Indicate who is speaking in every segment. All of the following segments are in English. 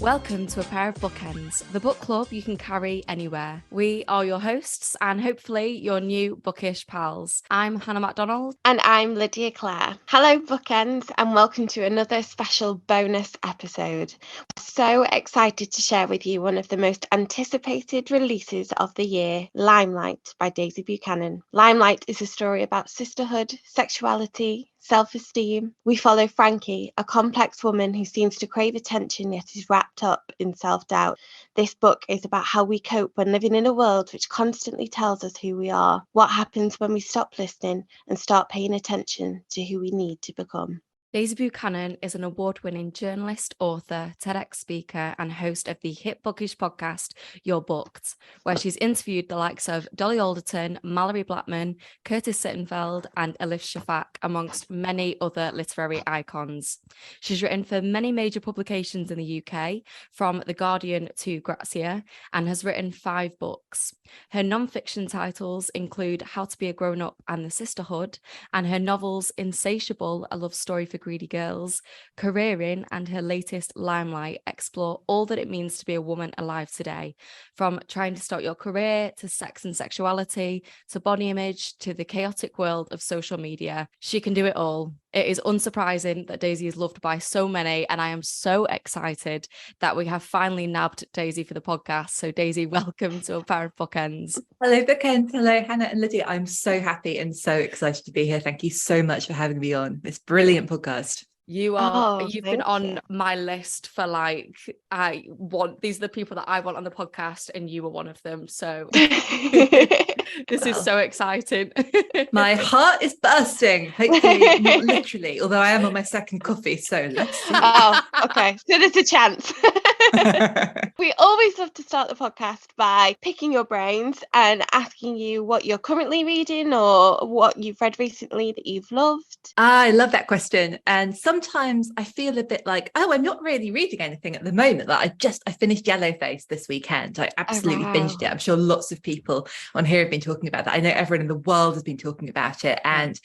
Speaker 1: Welcome to A Pair of Bookends, the book club you can carry anywhere. We are your hosts and hopefully your new bookish pals. I'm Hannah MacDonald.
Speaker 2: And I'm Lydia Clare. Hello, Bookends, and welcome to another special bonus episode. We're so excited to share with you one of the most anticipated releases of the year, Limelight by Daisy Buchanan. Limelight is a story about sisterhood, sexuality, self-esteem. We follow Frankie, a complex woman who seems to crave attention yet is wrapped up in self-doubt. This book is about how we cope when living in a world which constantly tells us who we are, what happens when we stop listening and start paying attention to who we need to become.
Speaker 1: Daisy Buchanan is an award-winning journalist, author, TEDx speaker, and host of the hit bookish podcast, You're Booked, where she's interviewed the likes of Dolly Alderton, Mallory Blackman, Curtis Sittenfeld, and Elif Shafak, amongst many other literary icons. She's written for many major publications in the UK, from The Guardian to Grazia, and has written 5 books. Her non-fiction titles include How to Be a Grown-Up and The Sisterhood, and her novels Insatiable, a love story for greedy girls, Careering, and her latest Limelight explore all that it means to be a woman alive today, from trying to start your career to sex and sexuality to body image to the chaotic world of social media. She can do it all. It is unsurprising that Daisy is loved by so many, and I am so excited that we have finally nabbed Daisy for the podcast. So Daisy, welcome to A Pair of Bookends.
Speaker 3: Hello, Bookends. Hello, Hannah and Lydia. I'm so happy and so excited to be here. Thank you so much for having me on this brilliant podcast.
Speaker 1: You've been on my list for these are the people that I want on the podcast, and you were one of them. So this is so exciting.
Speaker 3: My heart is bursting, hopefully not literally, although I am on my second coffee, so let's see.
Speaker 2: Oh, okay. So there's a chance. We always love to start the podcast by picking your brains and asking you what you're currently reading or what you've read recently that you've loved.
Speaker 3: I love that question. And sometimes I feel a bit like, I'm not really reading anything at the moment. Like I finished Yellowface this weekend. I absolutely binged it. I'm sure lots of people on here have been talking about that. I know everyone in the world has been talking about it. And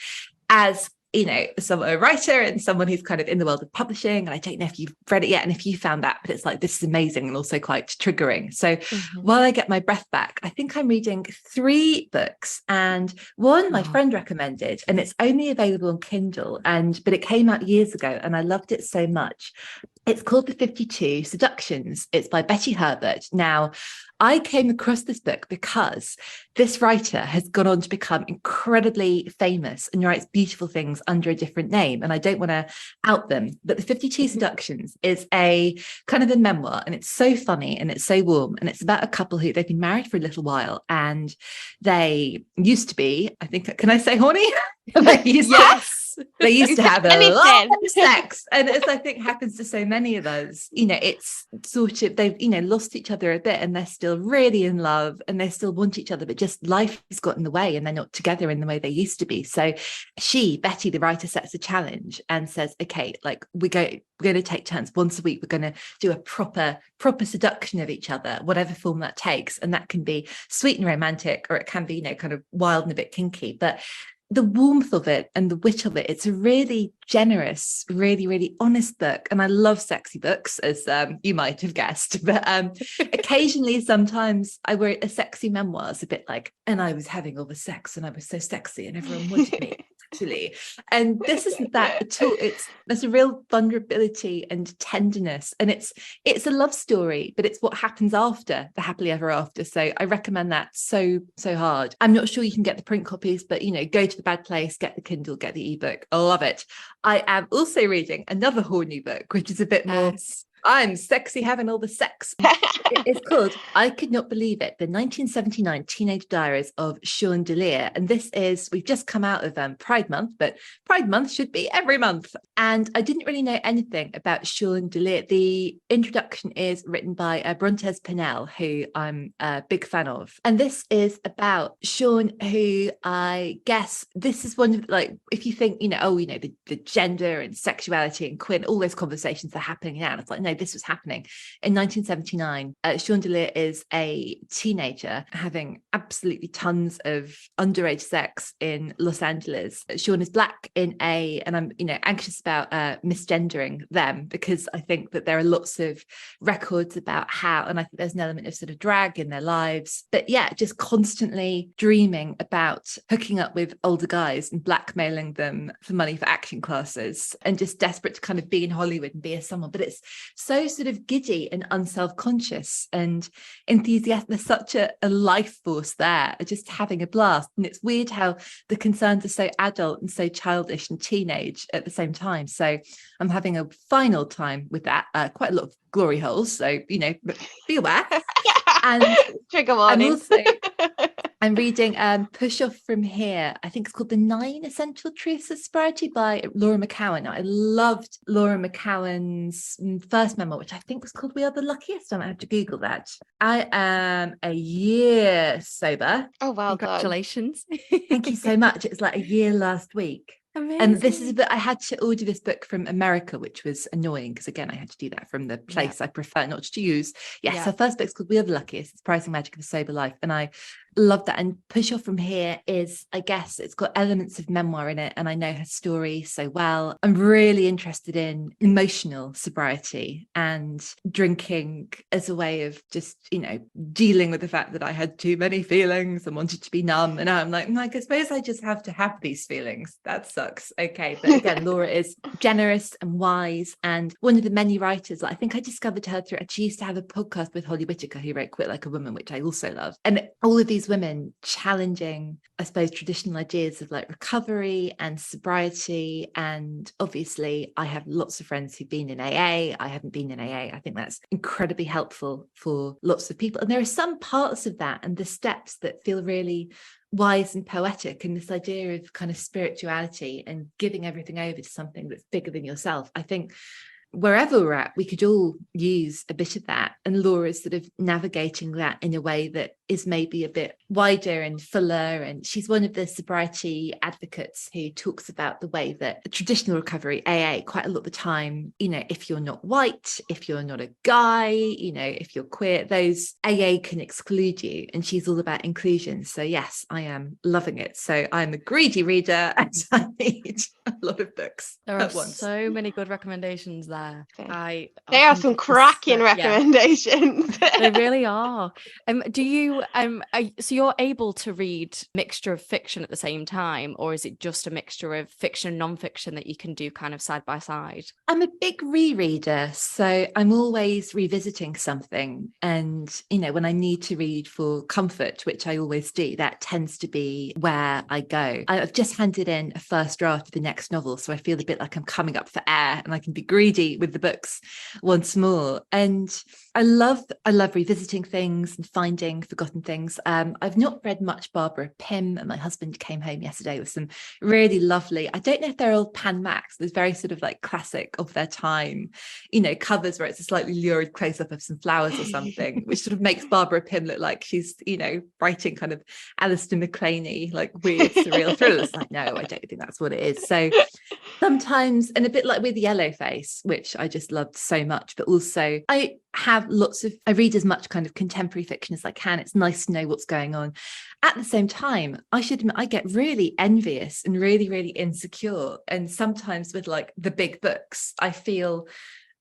Speaker 3: as you know, a writer and someone who's kind of in the world of publishing, and I don't know if you've read it yet and if you found that, but it's like, this is amazing and also quite triggering. So while I get my breath back, I think I'm reading 3 books, and one my friend recommended, and it's only available on Kindle, but it came out years ago and I loved it so much. It's called The 52 Seductions. It's by Betty Herbert. Now, I came across this book because this writer has gone on to become incredibly famous and writes beautiful things under a different name. And I don't want to out them, but The 52 Seductions is a kind of a memoir, and it's so funny and it's so warm. And it's about a couple who they've been married for a little while, and they used to be, I think, can I say horny? They used to have a lot of sex, and as I think happens to so many of us, it's sort of, they've lost each other a bit, and they're still really in love and they still want each other, but just life has got in the way and they're not together in the way they used to be. So Betty, the writer, sets a challenge and says, okay, like we're going to take turns once a week. We're going to do a proper seduction of each other, whatever form that takes, and that can be sweet and romantic, or it can be kind of wild and a bit kinky. But the warmth of it and the wit of it, it's a really generous, really, really honest book. And I love sexy books, as you might have guessed. But occasionally, sometimes I write a sexy memoir. It's a bit like, and I was having all the sex and I was so sexy and everyone wanted me. Actually, and this isn't that at all. There's a real vulnerability and tenderness, and it's a love story, but it's what happens after the happily ever after. So I recommend that so hard. I'm not sure you can get the print copies, but go to the Bad Place, get the Kindle, get the ebook. I love it. I am also reading another horny book, which is a bit more I'm sexy having all the sex. It's called, I Could Not Believe It, the 1979 Teenage Diaries of Sean DeLear. And we've just come out of Pride Month, but Pride Month should be every month. And I didn't really know anything about Sean DeLear. The introduction is written by Brontes Pennell, who I'm a big fan of. And this is about Sean, who I guess this is one of, like, if you think, the gender and sexuality and queer, all those conversations are happening now. And it's like, no, know this was happening. In 1979, Sean DeLear is a teenager having absolutely tons of underage sex in Los Angeles. Sean is black and I'm, anxious about misgendering them, because I think that there are lots of records about how, and I think there's an element of sort of drag in their lives. But yeah, just constantly dreaming about hooking up with older guys and blackmailing them for money for acting classes, and just desperate to kind of be in Hollywood and be a someone. But it's so sort of giddy and unself-conscious and enthusiastic. There's such a life force there, just having a blast. And it's weird how the concerns are so adult and so childish and teenage at the same time. So I'm having a final time with that. Quite a lot of glory holes, so be aware. And
Speaker 2: trigger warning.
Speaker 3: I'm reading Push Off From Here. I think it's called The 9 Essential Truths of Sobriety by Laura McKowen. I loved Laura McKowen's first memoir, which I think was called We Are the Luckiest. I might have to Google that. I am a year sober.
Speaker 2: Oh, well,
Speaker 1: congratulations.
Speaker 3: Thank you so much. It was like a year last week.
Speaker 1: Amazing.
Speaker 3: And this is I had to order this book from America, which was annoying because, again, I had to do that from the place I prefer not to use. Yes, her first book's called We Are the Luckiest. It's Surprising Magic of a Sober Life. And I love that. And Push Off From Here is, I guess, it's got elements of memoir in it, and I know her story so well. I'm really interested in emotional sobriety and drinking as a way of just, dealing with the fact that I had too many feelings and wanted to be numb. And now I'm like, I suppose I just have to have these feelings. That sucks. Okay. But again, Laura is generous and wise, and one of the many writers. I think I discovered her through, she used to have a podcast with Holly Whitaker, who wrote Quit Like a Woman, which I also love. And all of these women challenging, I suppose, traditional ideas of like recovery and sobriety. And obviously I have lots of friends who've been in AA. I haven't been in AA. I think that's incredibly helpful for lots of people. And there are some parts of that and the steps that feel really wise and poetic, and this idea of kind of spirituality and giving everything over to something that's bigger than yourself. I think wherever we're at, we could all use a bit of that. And Laura's sort of navigating that in a way that is maybe a bit wider and fuller. And she's one of the sobriety advocates who talks about the way that traditional recovery, AA, quite a lot of the time, if you're not white, if you're not a guy, if you're queer, those AA can exclude you. And she's all about inclusion. So yes, I am loving it. So I'm a greedy reader and I need a lot of books.
Speaker 1: There are so many good recommendations there.
Speaker 2: They are some cracking recommendations.
Speaker 1: They really are. Do you so you're able to read mixture of fiction at the same time, or is it just a mixture of fiction and non-fiction that you can do kind of side by side?
Speaker 3: I'm a big rereader, so I'm always revisiting something. And when I need to read for comfort, which I always do, that tends to be where I go. I've just handed in a first draft of the next novel, so I feel a bit like I'm coming up for air and I can be greedy with the books once more. And I love revisiting things and finding forgotten things. I've not read much Barbara Pym, and my husband came home yesterday with some really lovely, I don't know if they're old Pan Max, there's very sort of like classic of their time, covers where it's a slightly lurid close-up of some flowers or something, which sort of makes Barbara Pym look like she's, writing kind of Alistair McLeany, like weird surreal thrillers. Like, no, I don't think that's what it is. So sometimes, and a bit like with Yellowface, which I just loved so much, but also I read as much kind of contemporary fiction as I can. It's nice to know what's going on. At the same time, I should admit, I get really envious and really, really insecure. And sometimes with like the big books, I feel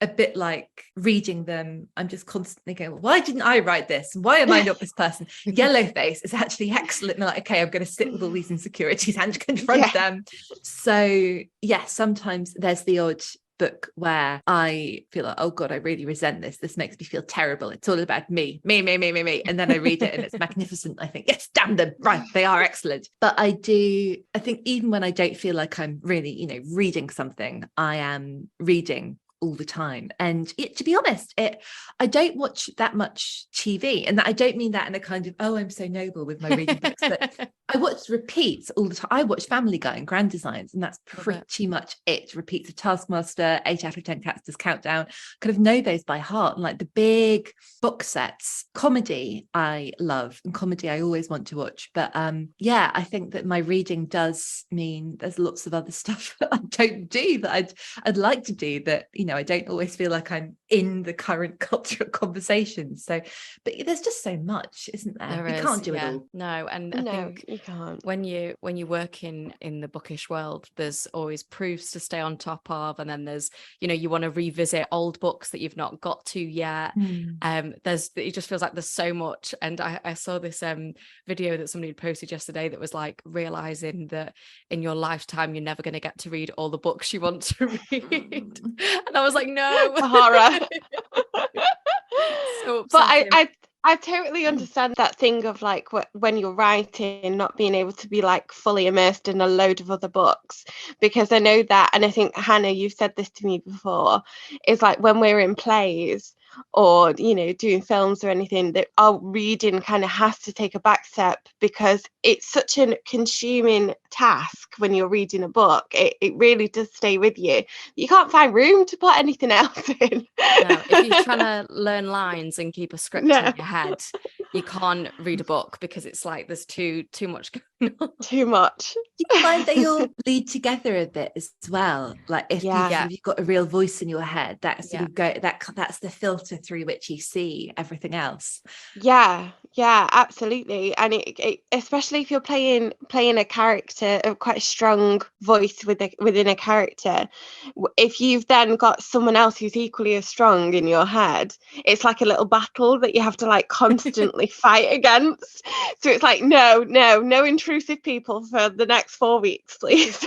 Speaker 3: a bit like reading them, I'm just constantly going, why didn't I write this? Why am I not this person? Yellowface is actually excellent. And like, okay, I'm going to sit with all these insecurities and confront them. So yeah, sometimes there's the odd book where I feel like, oh God, I really resent this. This makes me feel terrible. It's all about me. And then I read it and it's magnificent. I think, yes, damn them. Right. They are excellent. But I think even when I don't feel like I'm really, reading something, I am reading all the time. And to be honest, I don't watch that much TV, and I don't mean that in a kind of, oh, I'm so noble with my reading books, but I watch repeats all the time. I watch Family Guy and Grand Designs, and that's pretty much it. Repeats of Taskmaster, 8 out of 10 Cats Countdown. Kind of know those by heart. And like the big box sets, comedy I love, and comedy I always want to watch. But yeah, I think that my reading does mean there's lots of other stuff that I don't do that I'd like to do, that, you know, I don't always feel like I'm in the current cultural conversation. So, but there's just so much, isn't there? You can't do it all.
Speaker 1: No, and I think
Speaker 2: you can't.
Speaker 1: when you work in the bookish world, there's always proofs to stay on top of, and then there's, you know, you want to revisit old books that you've not got to yet. It just feels like there's so much. And I saw this video that somebody had posted yesterday that was like realizing that in your lifetime you're never going to get to read all the books you want to read. And I was like, no.
Speaker 2: Horror.
Speaker 1: So
Speaker 2: but I totally understand that thing of like when you're writing, not being able to be like fully immersed in a load of other books, because I know that, and I think, Hannah, you've said this to me before, is like when we're in plays or, you know, doing films or anything, that our reading kind of has to take a back step, because it's such a consuming task when you're reading a book. It really does stay with you. You can't find room to put anything else in.
Speaker 1: No, if you're trying to learn lines and keep a script in your head, you can't read a book, because it's like there's too much going on.
Speaker 2: Too much.
Speaker 3: Do you find they all bleed together a bit as well? Like if you've got a real voice in your head, that's the filter through which you see everything else. Yeah,
Speaker 2: absolutely. And it especially if you're playing a character of quite a strong voice within a character, if you've then got someone else who's equally as strong in your head, it's like a little battle that you have to like constantly fight against. So it's like no intrusive people for the next 4 weeks, please.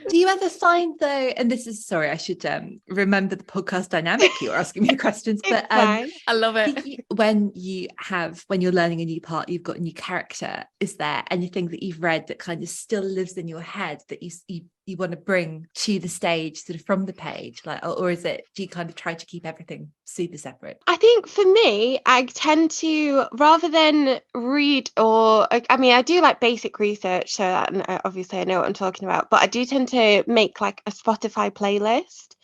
Speaker 3: Do you ever find though, and this is, sorry, I should remember the podcast dynamic, you're asking me questions, but
Speaker 1: I love it.
Speaker 3: When you're learning a new part, you've got a new character, is there anything that you've read that kind of still lives in your head that you want to bring to the stage sort of from the page, like, or do you kind of try to keep everything super separate?
Speaker 2: I think for me, I tend to, rather than read, or I mean, I do like basic research, so obviously I know what I'm talking about, but I do tend to make like a Spotify playlist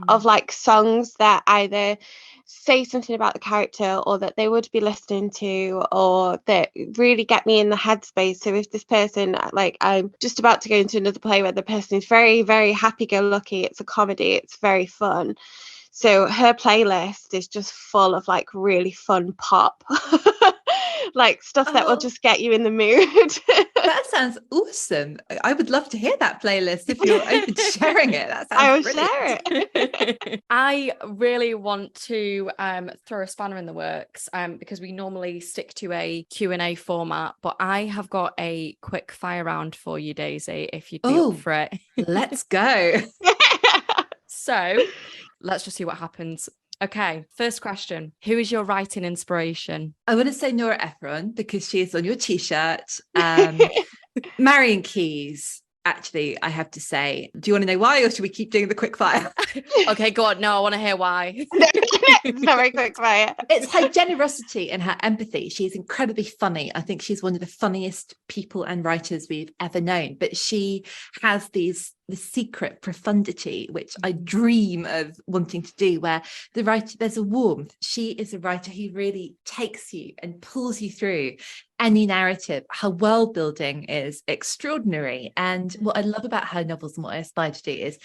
Speaker 2: of like songs that either say something about the character, or that they would be listening to, or that really get me in the headspace. So if this person, like, I'm just about to go into another play where the person is very, very happy-go-lucky, it's a comedy, it's very fun, so her playlist is just full of like really fun pop, like stuff that will just get you in the mood.
Speaker 3: That sounds awesome. I would love to hear that playlist if you're open to sharing it. That sounds
Speaker 2: I will
Speaker 3: brilliant.
Speaker 2: share it.
Speaker 1: I really want to throw a spanner in the works, because we normally stick to a Q&A format, but I have got a quick fire round for you, Daisy, if you'd be up for it.
Speaker 3: Let's go.
Speaker 1: So let's just see what happens. Okay, first question. Who is your writing inspiration?
Speaker 3: I want to say Nora Ephron, because she is on your t-shirt. Marion Keyes, actually, I have to say. Do you want to know why, or should we keep doing the quick fire?
Speaker 1: Okay, go on. No, I want to hear why.
Speaker 2: It's not very quick fire.
Speaker 3: It's her generosity and her empathy. She's incredibly funny. I think she's one of the funniest people and writers we've ever known. But she has the secret profundity, which I dream of wanting to do, where the writer, there's a warmth. She is a writer who really takes you and pulls you through any narrative. Her world building is extraordinary. And what I love about her novels, and what I aspire to do, is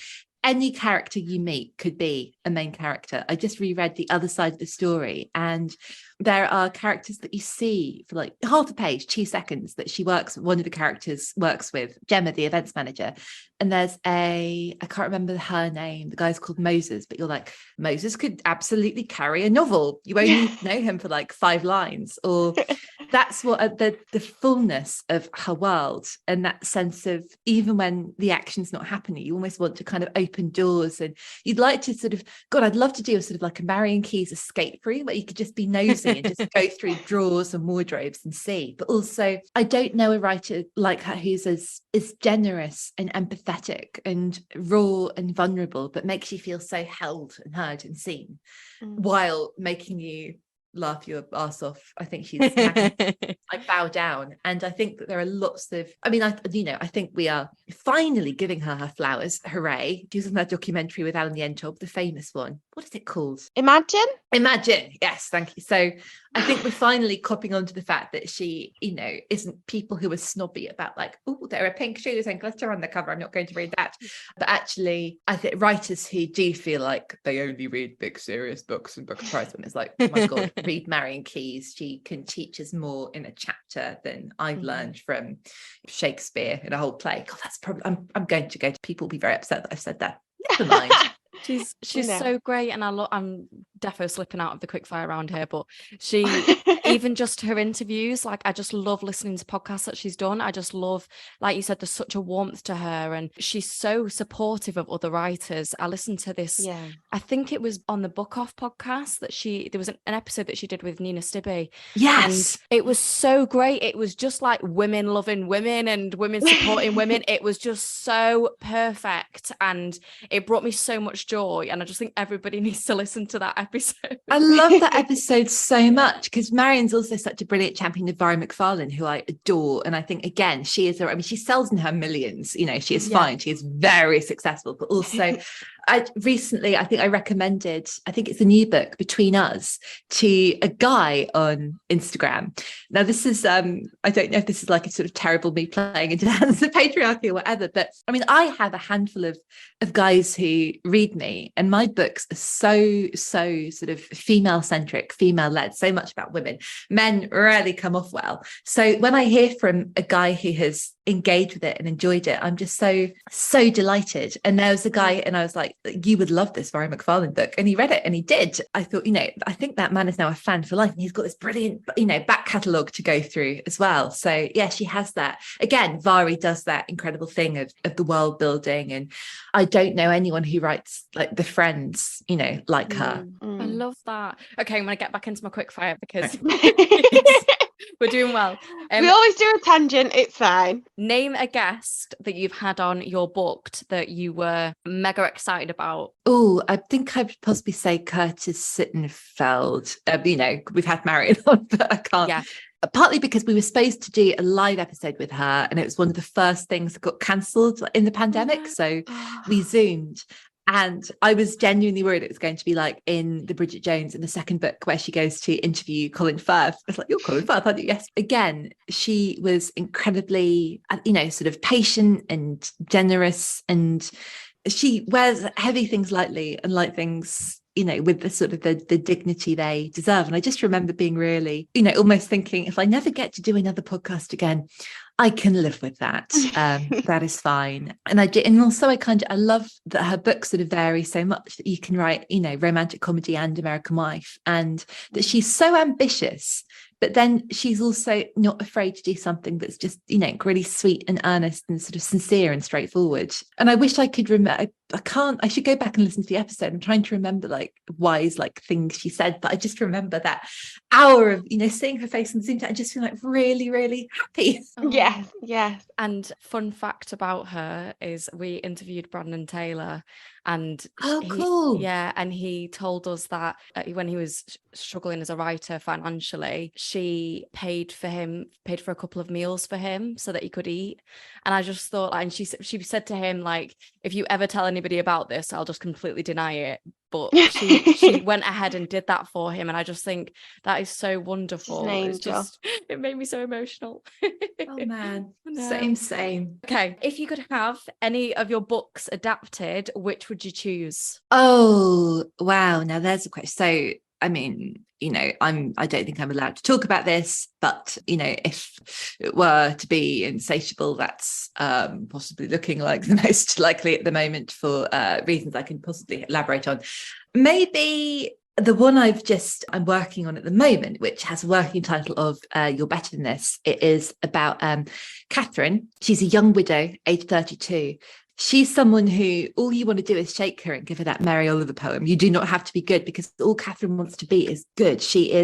Speaker 3: any character you meet could be a main character. I just reread The Other Side of the Story, and there are characters that you see for like half a page, 2 seconds, that one of the characters works with, Gemma, the events manager. And there's I can't remember her name, the guy's called Moses, but you're like, Moses could absolutely carry a novel. You only know him for like 5 lines. Or that's what the fullness of her world, and that sense of, even when the action's not happening, you almost want to kind of open doors, and you'd like to sort of, God, I'd love to do a sort of like a Marion Keyes escape room where you could just be nosy and just go through drawers and wardrobes and see. But also, I don't know a writer like her who's as generous and empathetic and raw and vulnerable, but makes you feel so held and heard and seen, while making you laugh your ass off. I think she's I bow down. And I think that there are lots of, I mean, I think we are finally giving her flowers. Hooray. She was in that documentary with Alan Yentob, the famous one. What is it called?
Speaker 2: Imagine.
Speaker 3: Yes, thank you. So I think we're finally copping onto the fact that she, isn't people who are snobby about like, oh, there are pink shoes and glitter on the cover, I'm not going to read that. But actually, I think writers who do feel like they only read big serious books and Booker Prize when it's like, oh my God, read Marion Keyes. She can teach us more in a chapter than I've learned from Shakespeare in a whole play. God, that's probably, I'm going to go to people will be very upset that I've said that. Never mind.
Speaker 1: She's so great, and I'm defo slipping out of the quickfire around here, but she even just her interviews, like I just love listening to podcasts that she's done. I just love, like you said, there's such a warmth to her, and she's so supportive of other writers. I listened to this, I think it was on the Book Off podcast that there was an episode that she did with Nina Stibbe.
Speaker 3: Yes,
Speaker 1: and it was so great. It was just like women loving women and women supporting women. It was just so perfect, and it brought me so much joy, and I just think everybody needs to listen to that episode.
Speaker 3: I love that episode so much because Marion's also such a brilliant champion of Barry McFarlane, who I adore. And I think, again, she sells in her millions, she is fine. She is very successful, but also I think I recommended, I think it's a new book, Between Us, to a guy on Instagram. Now, this is, I don't know if this is like a sort of terrible me playing into the hands of patriarchy or whatever, but I mean, I have a handful of guys who read me, and my books are so sort of female-centric, female-led, so much about women. Men rarely come off well. So when I hear from a guy who has engaged with it and enjoyed it, I'm just so delighted. And there was a guy, and I was like, you would love this Barry McFarlane book, and he read it and he did. I thought, I think that man is now a fan for life, and he's got this brilliant back catalogue to go through as well. So yeah, she has that. Again, Vari does that incredible thing of the world building, and I don't know anyone who writes like The Friends, like her.
Speaker 1: I love that. Okay, I'm gonna get back into my quick fire because we're doing well.
Speaker 2: We always do a tangent, it's fine.
Speaker 1: Name a guest that you've had on your booked that you were mega excited about.
Speaker 3: Oh, I think I'd possibly say Curtis Sittenfeld. We've had Marion on, but I can't.
Speaker 1: Yeah.
Speaker 3: Partly because we were supposed to do a live episode with her, and it was one of the first things that got cancelled in the pandemic. So we Zoomed. And I was genuinely worried it was going to be like in the Bridget Jones in the second book where she goes to interview Colin Firth. I was like, you're Colin Firth, aren't you? Yes. Again, she was incredibly, sort of patient and generous, and she wears heavy things lightly and light things, with the sort of the dignity they deserve. And I just remember being really, almost thinking, if I never get to do another podcast again, I can live with that. That is fine. And also I love that her books sort of vary so much that you can write, romantic comedy and American Wife, and that she's so ambitious, but then she's also not afraid to do something that's just, really sweet and earnest and sort of sincere and straightforward. And I wish I could remember, I should go back and listen to the episode. I'm trying to remember like wise, like things she said, but I just remember that hour of, seeing her face and Zoom and just feeling like really, really happy.
Speaker 2: Yes.
Speaker 1: And fun fact about her is we interviewed Brandon Taylor, and
Speaker 3: cool.
Speaker 1: And he told us that when he was struggling as a writer financially, she paid for a couple of meals for him so that he could eat. And I just thought, and she said to him, like, if you ever tell anybody about this, I'll just completely deny it. But she went ahead and did that for him, and I just think that is so wonderful. It made me so emotional.
Speaker 3: Oh man,
Speaker 1: no.
Speaker 3: Same.
Speaker 1: Okay, if you could have any of your books adapted, which would you choose?
Speaker 3: Oh wow, now there's a question. So I mean, I don't think I'm allowed to talk about this, but if it were to be Insatiable, that's possibly looking like the most likely at the moment for reasons I can possibly elaborate on. Maybe the one I'm working on at the moment, which has a working title of You're Better Than This. It is about Catherine. She's a young widow, age 32. She's someone who all you want to do is shake her and give her that Mary Oliver poem. You do not have to be good, because all Catherine wants to be is good. She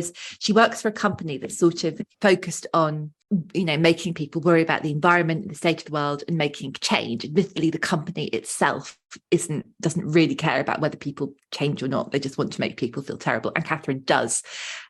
Speaker 3: works for a company that's sort of focused on making people worry about the environment and the state of the world and making change. Admittedly, the company itself doesn't really care about whether people change or not. They just want to make people feel terrible. And Catherine does.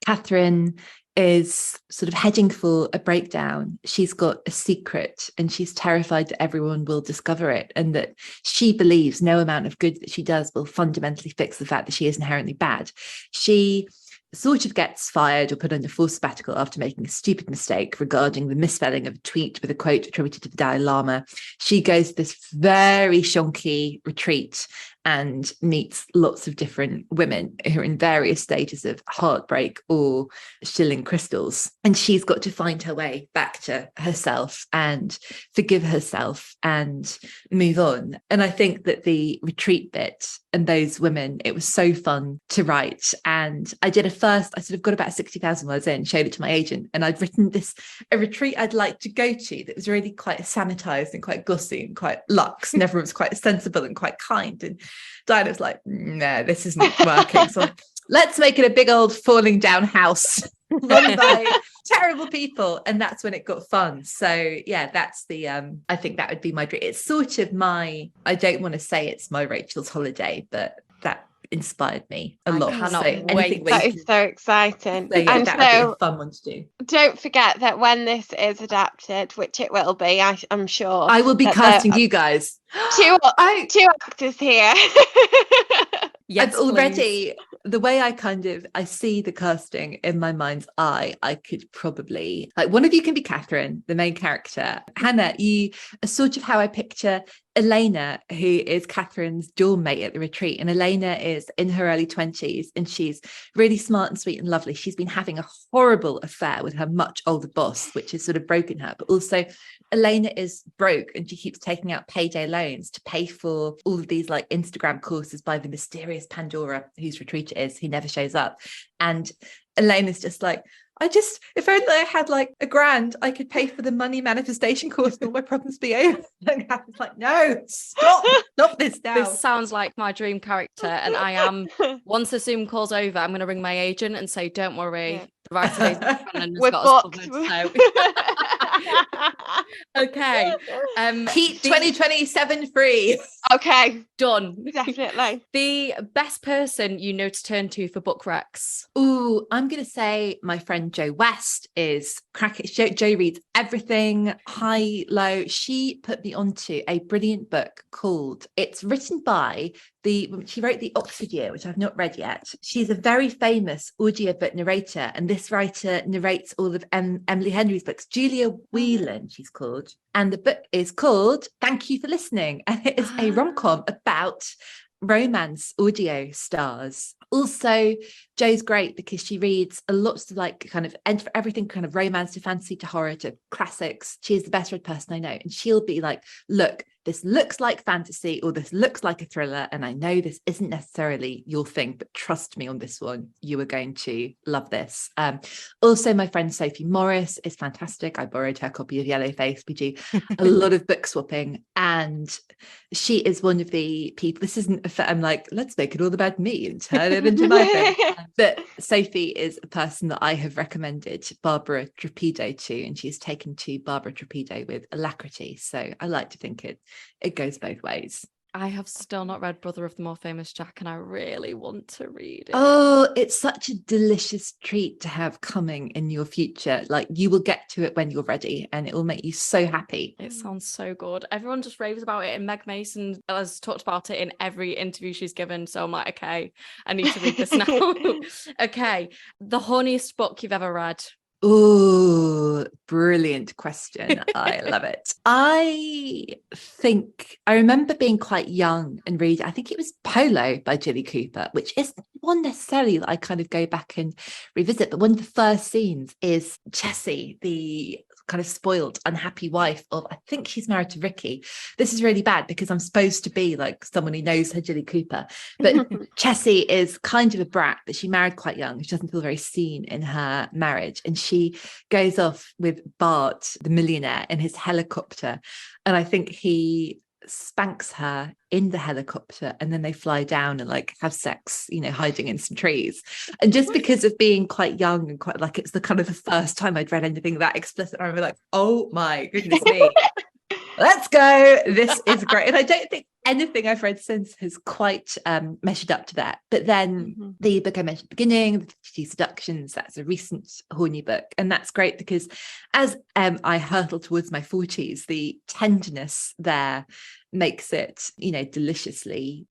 Speaker 3: Catherine is sort of heading for a breakdown. She's got a secret and she's terrified that everyone will discover it, and that she believes no amount of good that she does will fundamentally fix the fact that she is inherently bad. She sort of gets fired or put under forced sabbatical after making a stupid mistake regarding the misspelling of a tweet with a quote attributed to the Dalai Lama. She goes to this very shonky retreat and meets lots of different women who are in various stages of heartbreak or shilling crystals. And she's got to find her way back to herself and forgive herself and move on. And I think that the retreat bit and those women, it was so fun to write. And I sort of got about 60,000 words in, showed it to my agent, and I'd written a retreat I'd like to go to that was really quite sanitized and quite gossy and quite luxe, and everyone was quite sensible and quite kind. And Diana was like, no, this isn't working. So let's make it a big old falling down house run by terrible people. And that's when it got fun. So yeah, that's I think that would be my dream. It's sort of I don't want to say it's my Rachel's holiday, but that inspired me a lot.
Speaker 1: Cannot
Speaker 3: so
Speaker 1: wait.
Speaker 2: That is so exciting.
Speaker 3: So yeah,
Speaker 2: and
Speaker 3: that would be a fun one to do.
Speaker 2: Don't forget that when this is adapted, which it will be, I'm sure,
Speaker 3: I will be casting you guys.
Speaker 2: two actors here.
Speaker 1: Yes,
Speaker 3: I've already, the way I see the casting in my mind's eye, I could probably, like, one of you can be Catherine, the main character. Hannah, you are sort of how I picture Elena, who is Catherine's dorm mate at the retreat. And Elena is in her early 20s and she's really smart and sweet and lovely. She's been having a horrible affair with her much older boss, which has sort of broken her. But also Elena is broke and she keeps taking out payday loans to pay for all of these like Instagram courses by the mysterious Pandora, whose retreat it is, who never shows up. And Elena's just like, if only I had like $1,000, I could pay for the money manifestation course and all my problems be over. And Catherine's like, no, stop this now.
Speaker 1: This sounds like my dream character. And I am, once the Zoom call's over, I'm going to ring my agent and say, don't worry, the writer Buchanan has got us covered. Okay.
Speaker 3: Keep 2027 free.
Speaker 2: Okay.
Speaker 1: Done.
Speaker 2: Definitely.
Speaker 1: The best person you know to turn to for book recs?
Speaker 3: Ooh, I'm going to say my friend Jo West is cracking. Jo reads everything, high, low. She put me onto a brilliant book called, it's written by she wrote The Oxford Year, which I've not read yet. She's a very famous audiobook narrator, and this writer narrates all of Emily Henry's books. Julia Whelan, she's called. And the book is called Thank You for Listening. And it is a rom-com about romance audio stars. Also, Jo's great because she reads a lots of like kind of everything, kind of romance to fantasy to horror to classics. She is the best read person I know. And she'll be like, look, this looks like fantasy or this looks like a thriller. And I know this isn't necessarily your thing, but trust me on this one, you are going to love this. Also, my friend Sophie Morris is fantastic. I borrowed her copy of Yellowface. We do a lot of book swapping. And she is one of the people, this isn't, I'm like, let's make it all about me and turn it into my thing. But Sophie is a person that I have recommended Barbara Trapido to, and she's taken to Barbara Trapido with alacrity. So I like to think it goes both ways.
Speaker 1: I have still not read Brother of the More Famous Jack, and I really want to read it.
Speaker 3: Oh, it's such a delicious treat to have coming in your future. Like, you will get to it when you're ready and it will make you so happy.
Speaker 1: It sounds so good. Everyone just raves about it, and Meg Mason has talked about it in every interview she's given. So I'm like, okay, I need to read this now. Okay, the horniest book you've ever read?
Speaker 3: Oh, brilliant question. I love it. I think I remember being quite young and reading, I think it was Polo by Jilly Cooper, which isn't one necessarily that I kind of go back and revisit, but one of the first scenes is Jessie, the kind of spoiled, unhappy wife of, I think she's married to Ricky. This is really bad because I'm supposed to be like someone who knows her Jilly Cooper, but Jessie is kind of a brat, but she married quite young. She doesn't feel very seen in her marriage, and she goes off with Bart, the millionaire, in his helicopter, and I think he spanks her in the helicopter, and then they fly down and like have sex, hiding in some trees. And just because of being quite young and quite like, it's the kind of the first time I'd read anything that explicit, I remember like, oh my goodness me. Let's go. This is great. And I don't think anything I've read since has quite measured up to that. But then the book I mentioned at the beginning, the Seductions, that's a recent Horny book. And that's great because as I hurtle towards my 40s, the tenderness there makes it, deliciously,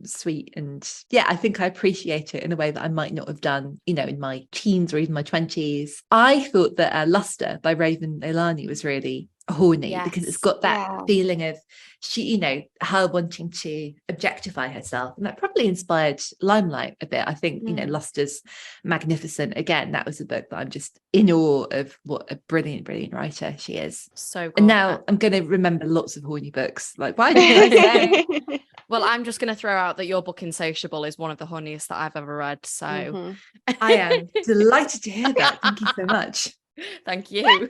Speaker 3: sweet. And yeah, I think I appreciate it in a way that I might not have done, in my teens or even my 20s. I thought that Luster by Raven Leilani was really horny because it's got that feeling of she, her wanting to objectify herself, and that probably inspired Limelight a bit. I think Luster's magnificent. Again, that was a book that I'm just in awe of. What a brilliant writer she is.
Speaker 1: So good.
Speaker 3: And now I'm going to remember lots of horny books. Like, why did I say?
Speaker 1: Well, I'm just going to throw out that your book Insatiable is one of the horniest that I've ever read. So
Speaker 3: I am delighted to hear that. Thank you so much.
Speaker 1: Thank you.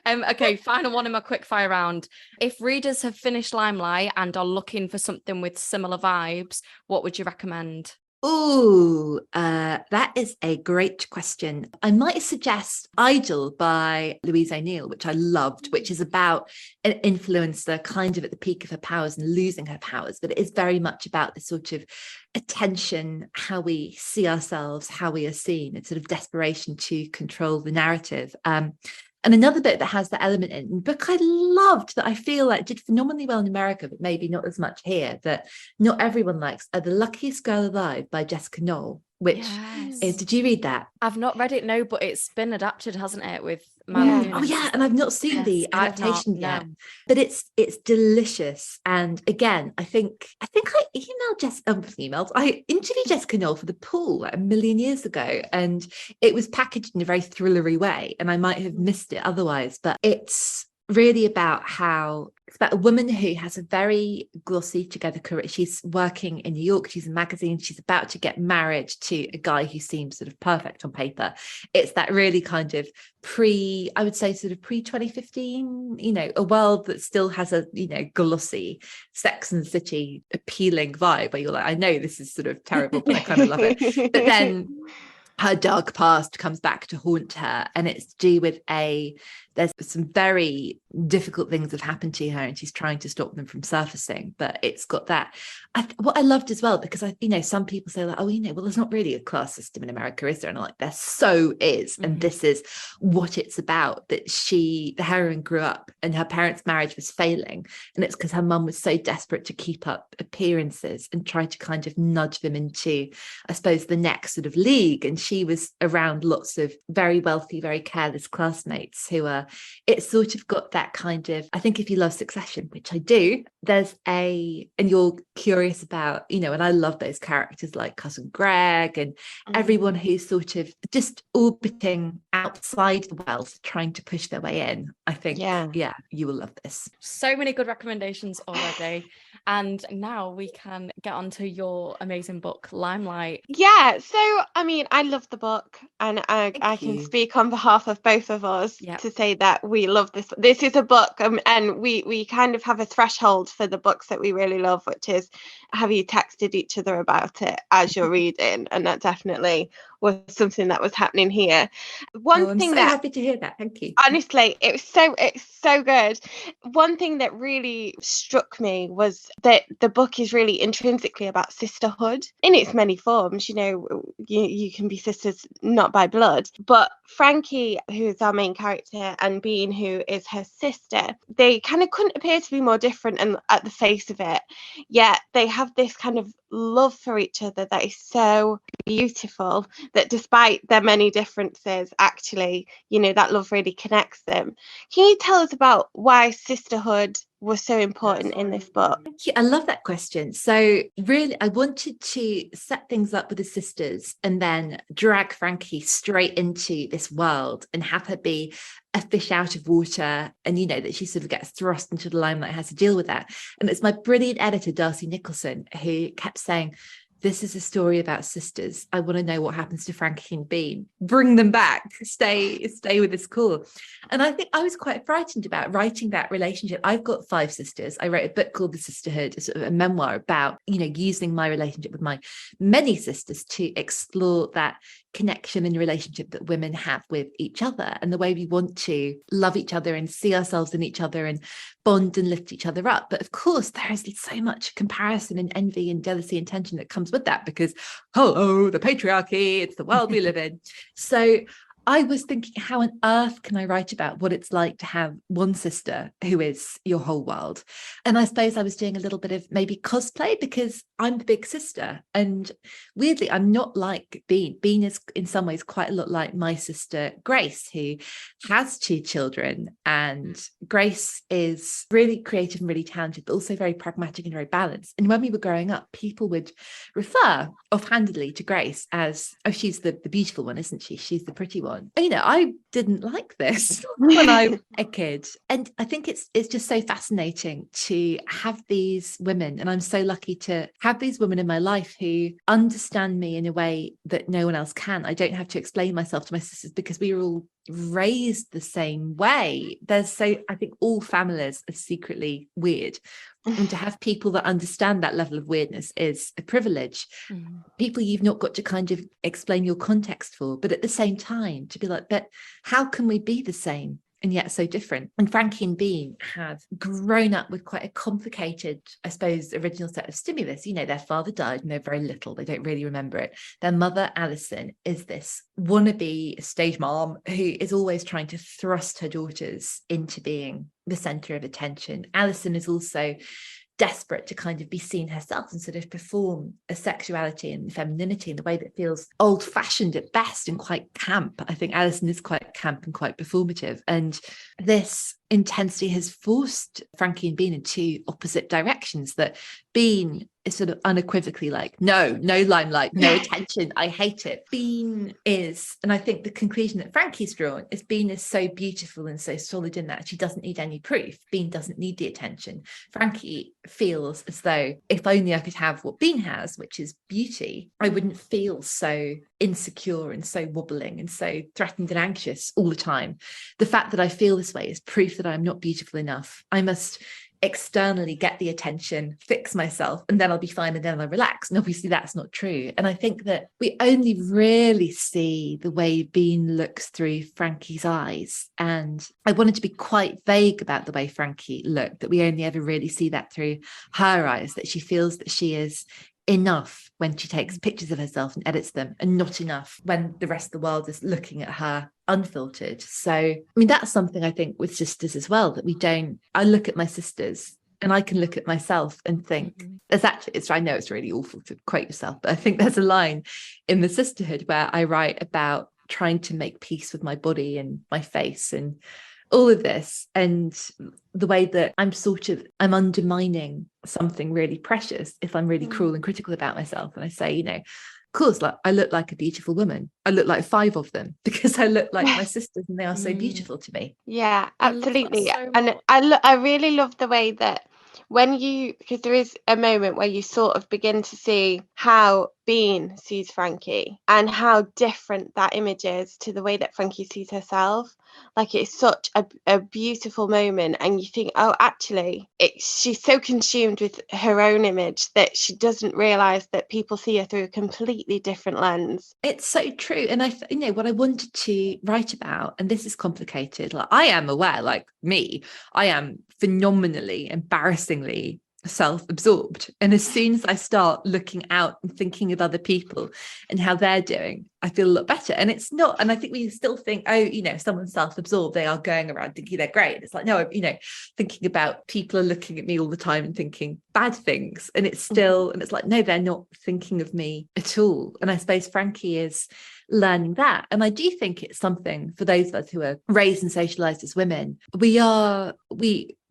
Speaker 1: Okay, final one in my quick fire round. If readers have finished Limelight and are looking for something with similar vibes, what would you recommend?
Speaker 3: Oh, that is a great question. I might suggest Idol by Louise O'Neill, which I loved, which is about an influencer kind of at the peak of her powers and losing her powers. But it is very much about the sort of attention, how we see ourselves, how we are seen, and sort of desperation to control the narrative. And another bit that has that element in, a book I loved that I feel like did phenomenally well in America, but maybe not as much here, that not everyone likes, are The Luckiest Girl Alive by Jessica Knoll, which is, did you read that?
Speaker 1: I've not read it, no, but it's been adapted, hasn't it, with
Speaker 3: Oh yeah, and I've not seen the adaptation yet, but it's delicious. And again, I think I I interviewed Jessica Knoll for The Pool like a million years ago, and it was packaged in a very thrillery way, and I might have missed it otherwise, but it's really about it's about a woman who has a very glossy together career. She's working in New York, she's in magazines, she's about to get married to a guy who seems sort of perfect on paper. It's that really kind of pre-2015, a world that still has a, glossy Sex and the City appealing vibe where you're like, I know this is sort of terrible, but I kind of love it. But then her dark past comes back to haunt her, and it's to do with there's some very difficult things have happened to her and she's trying to stop them from surfacing. But it's got that. What I loved as well, because some people say like, well, there's not really a class system in America, is there? And I'm like, there so is. And this is what it's about, that the heroine grew up and her parents' marriage was failing. And it's because her mum was so desperate to keep up appearances and try to kind of nudge them into, I suppose, the next sort of league. And she was around lots of very wealthy, very careless classmates who are, it's sort of got that kind of, I think if you love Succession, which I do, and you're curious about, and I love those characters like Cousin Greg and everyone who's sort of just orbiting outside the wealth, trying to push their way in. I think, you will love this.
Speaker 1: So many good recommendations already. And now we can get on to your amazing book, Limelight.
Speaker 2: Yeah, so I love the book, and I can speak on behalf of both of us to say that we love this. This is a book, and we kind of have a threshold for the books that we really love, which is, have you texted each other about it as you're reading? And that definitely was something that was happening here.
Speaker 3: I'm so happy to hear that. Thank you.
Speaker 2: Honestly, it's so good. One thing that really struck me was that the book is really intrinsically about sisterhood in its many forms. You can be sisters not by blood, but Frankie, who's our main character, and Bean, who is her sister, they kind of couldn't appear to be more different and at the face of it, yet they have this kind of love for each other that is so beautiful, that despite their many differences, actually, that love really connects them. Can you tell us about why sisterhood was so important in this book?
Speaker 3: Thank you. I love that question. So really, I wanted to set things up with the sisters and then drag Frankie straight into this world and have her be a fish out of water, and that she sort of gets thrust into the limelight, has to deal with that. And it's my brilliant editor Darcy Nicholson who kept saying, this is a story about sisters. I want to know what happens to Frankie and Bean. Bring them back. Stay with this core. And I think I was quite frightened about writing that relationship. I've got 5 sisters. I wrote a book called The Sisterhood, a sort of a memoir about, using my relationship with my many sisters to explore that connection and relationship that women have with each other, and the way we want to love each other and see ourselves in each other and bond and lift each other up. But of course, there is so much comparison and envy and jealousy and tension that comes with that, because hello, the patriarchy, it's the world we live in. So I was thinking, how on earth can I write about what it's like to have one sister who is your whole world? And I suppose I was doing a little bit of maybe cosplay, because I'm the big sister. And weirdly, I'm not like Bean. Bean is in some ways quite a lot like my sister Grace, who has 2 children. And Grace is really creative and really talented, but also very pragmatic and very balanced. And when we were growing up, people would refer offhandedly to Grace as, oh, she's the beautiful one, isn't she? She's the pretty one. And, I didn't like this when I was a kid. And I think it's just so fascinating to have these women. And I'm so lucky to have these women in my life who understand me in a way that no one else can. I don't have to explain myself to my sisters, because we were all raised the same way. I think all families are secretly weird. And to have people that understand that level of weirdness is a privilege. People you've not got to kind of explain your context for, but at the same time to be like, but how can we be the same and yet so different? And Frankie and Bean have grown up with quite a complicated, I suppose, original set of stimulus. Their father died and they're very little. They don't really remember it. Their mother, Alison, is this wannabe stage mom who is always trying to thrust her daughters into being the center of attention. Alison is also desperate to kind of be seen herself and sort of perform a sexuality and femininity in the way that feels old-fashioned at best and quite camp. I think Alison is quite camp and quite performative. And this intensity has forced Frankie and Bean in 2 opposite directions, that Bean is sort of unequivocally like, no limelight, no attention, I hate it. Bean is, and I think the conclusion that Frankie's drawn is, Bean is so beautiful and so solid in that she doesn't need any proof. Bean doesn't need the attention. Frankie feels as though if only I could have what Bean has, which is beauty, I wouldn't feel so insecure and so wobbling and so threatened and anxious all the time. The fact that I feel this way is proof that I'm not beautiful enough. I must externally get the attention, fix myself, and then I'll be fine, and then I'll relax. And obviously that's not true. And I think that we only really see the way Bean looks through Frankie's eyes. And I wanted to be quite vague about the way Frankie looked, that we only ever really see that through her eyes, that she feels that she is enough when she takes pictures of herself and edits them, and not enough when the rest of the world is looking at her unfiltered. So, that's something I think with sisters as well, that I look at my sisters and I can look at myself and think, I know it's really awful to quote yourself, but I think there's a line in The Sisterhood where I write about trying to make peace with my body and my face and all of this, and the way that I'm undermining something really precious if I'm really cruel and critical about myself. And I say, of course, like, I look like a beautiful woman. I look like 5 of them, because I look like my sisters and they are so beautiful to me.
Speaker 2: Yeah, absolutely. And I really love the way that because there is a moment where you sort of begin to see how Bean sees Frankie and how different that image is to the way that Frankie sees herself. Like, it's such a beautiful moment, and you think, oh, actually, she's so consumed with her own image that she doesn't realize that people see her through a completely different lens.
Speaker 3: It's so true. And what I wanted to write about, and this is complicated, like, I am aware, like me, I am phenomenally, embarrassingly self-absorbed, and as soon as I start looking out and thinking of other people and how they're doing, I feel a lot better. And it's not, and I think we still think, oh, if someone's self-absorbed, they are going around thinking they're great. It's like, no, thinking about people are looking at me all the time and thinking bad things, and it's still, and it's like, no, they're not thinking of me at all. And I suppose Frankie is learning that. And I do think it's something for those of us who are raised and socialized as women.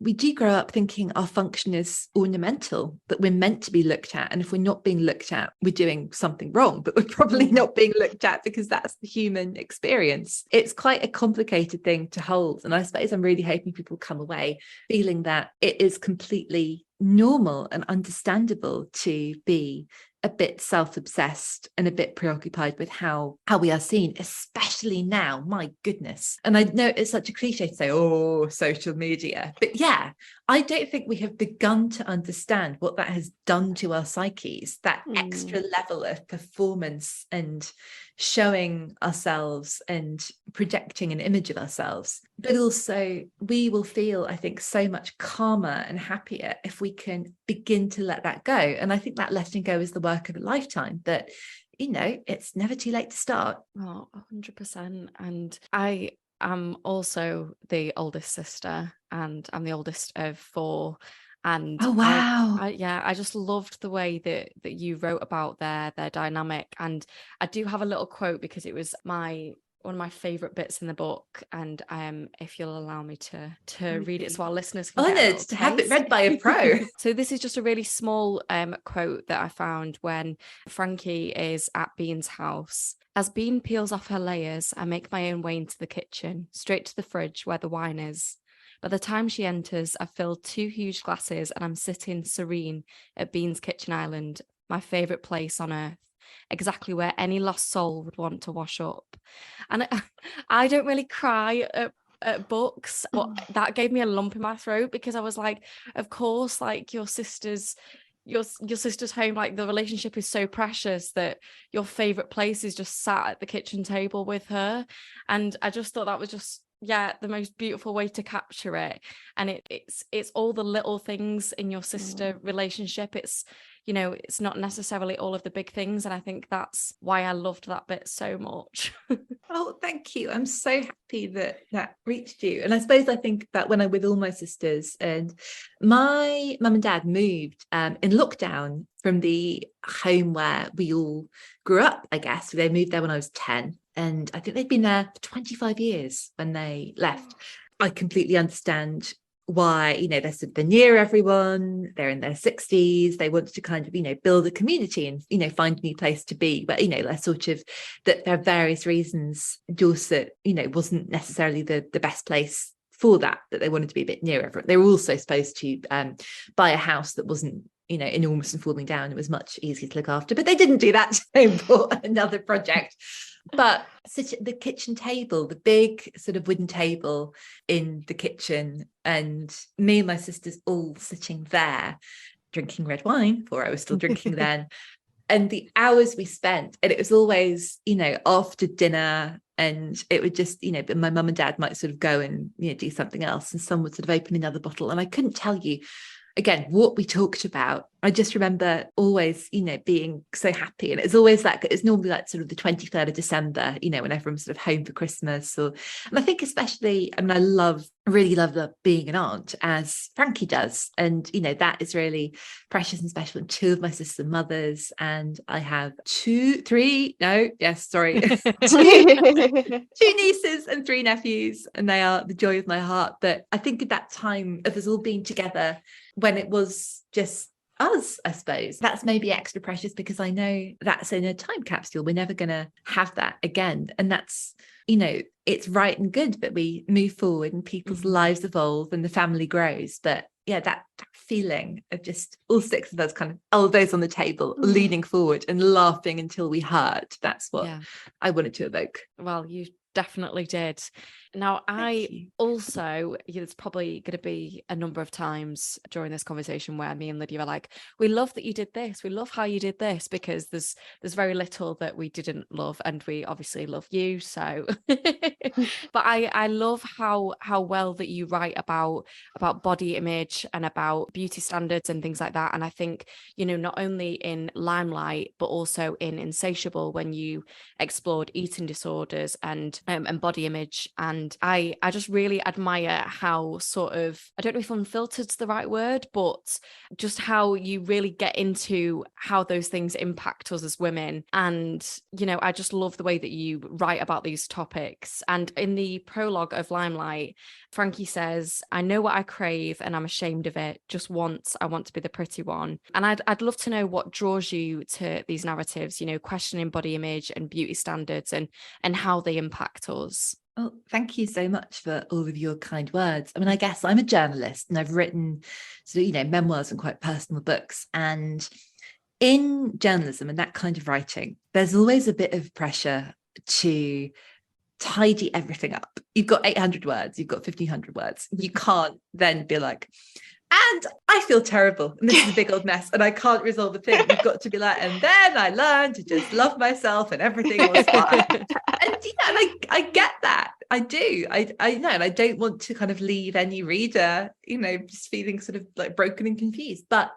Speaker 3: We do grow up thinking our function is ornamental, that we're meant to be looked at. And if we're not being looked at, we're doing something wrong, but we're probably not being looked at because that's the human experience. It's quite a complicated thing to hold. And I suppose I'm really hoping people come away feeling that it is completely normal and understandable to be a bit self-obsessed and a bit preoccupied with how we are seen, especially now. My goodness. And I know it's such a cliche to say, oh, social media, but yeah, I don't think we have begun to understand what that has done to our psyches, that extra level of performance and showing ourselves and projecting an image of ourselves. But also we will feel, I think, so much calmer and happier if we can begin to let that go. And I think that letting go is the work of a lifetime, but it's never too late to start.
Speaker 1: Oh, 100%. And I'm also the oldest sister, and I'm the oldest of 4. And
Speaker 3: oh wow,
Speaker 1: I just loved the way that you wrote about their dynamic. And I do have a little quote because it was one of my favorite bits in the book, and if you'll allow me to read it so our listeners can
Speaker 3: honoured to have it read by a pro.
Speaker 1: So this is just a really small quote that I found when Frankie is at Bean's house. As Bean peels off her layers, I make my own way into the kitchen, straight to the fridge where the wine is. By the time she enters, I've filled 2 huge glasses and I'm sitting serene at Bean's kitchen island, my favourite place on earth, exactly where any lost soul would want to wash up. And I don't really cry at books, but that gave me a lump in my throat, because I was like, of course, like your sister's home, like the relationship is so precious that your favourite place is just sat at the kitchen table with her. And I just thought that was just the most beautiful way to capture it. And it's all the little things in your sister relationship. It's it's not necessarily all of the big things, and I think that's why I loved that bit so much.
Speaker 3: Oh, thank you. I'm so happy that reached you. And I think that when I'm with all my sisters, and my mum and dad moved in lockdown from the home where we all grew up, I guess. They moved there when I was 10, and I think they'd been there for 25 years when they left. I completely understand why, they're near everyone, they're in their 60s, they want to kind of, build a community and, find a new place to be. But, they're sort of, that there are various reasons Dorset, wasn't necessarily the best place for that they wanted to be a bit near everyone. They were also supposed to buy a house that wasn't, enormous and falling down. It was much easier to look after, but they didn't do that, so they bought another project. But the kitchen table, the big sort of wooden table in the kitchen, and me and my sisters all sitting there drinking red wine, for I was still drinking then, and the hours we spent, and it was always, after dinner, and it would just, but my mum and dad might sort of go and, do something else, and someone would sort of open another bottle, and I couldn't tell you again what we talked about. I just remember always, being so happy. And it's always like, it's normally like sort of the 23rd of December, when everyone's sort of home for Christmas. And I think especially, I really love being an aunt, as Frankie does. And, that is really precious and special. And 2 of my sisters are mothers, and I have 2 nieces and 3 nephews, and they are the joy of my heart. But I think at that time of us all being together, when it was just us, I suppose, that's maybe extra precious, because I know that's in a time capsule. We're never going to have that again. And that's, it's right and good that we move forward and people's lives evolve and the family grows. But that feeling of just all 6 of us kind of elbows on the table, leaning forward and laughing until we hurt, that's what I wanted to evoke.
Speaker 1: Well, you definitely did. Now, I also, there's probably going to be a number of times during this conversation where me and Lydia are like, we love that you did this. We love how you did this, because there's very little that we didn't love, and we obviously love you. So, but I love how well that you write about body image and about beauty standards and things like that. And I think, not only in Limelight, but also in Insatiable, when you explored eating disorders and body image. And I just really admire how sort of, I don't know if unfiltered's the right word, but just how you really get into how those things impact us as women. And, I just love the way that you write about these topics. And in the prologue of Limelight, Frankie says, I know what I crave and I'm ashamed of it. Just once I want to be the pretty one. And I'd love to know what draws you to these narratives, questioning body image and beauty standards and how they impact us.
Speaker 3: Oh, thank you so much for all of your kind words. I mean, I guess I'm a journalist, and I've written sort of, memoirs and quite personal books. And in journalism and that kind of writing, there's always a bit of pressure to tidy everything up. You've got 800 words, you've got 1,500 words. You can't then be like, and I feel terrible, and this is a big old mess, and I can't resolve a thing. You've got to be like, and then I learned to just love myself, and everything was fine. And I get that. I do. I know, and I don't want to kind of leave any reader, just feeling sort of like broken and confused. But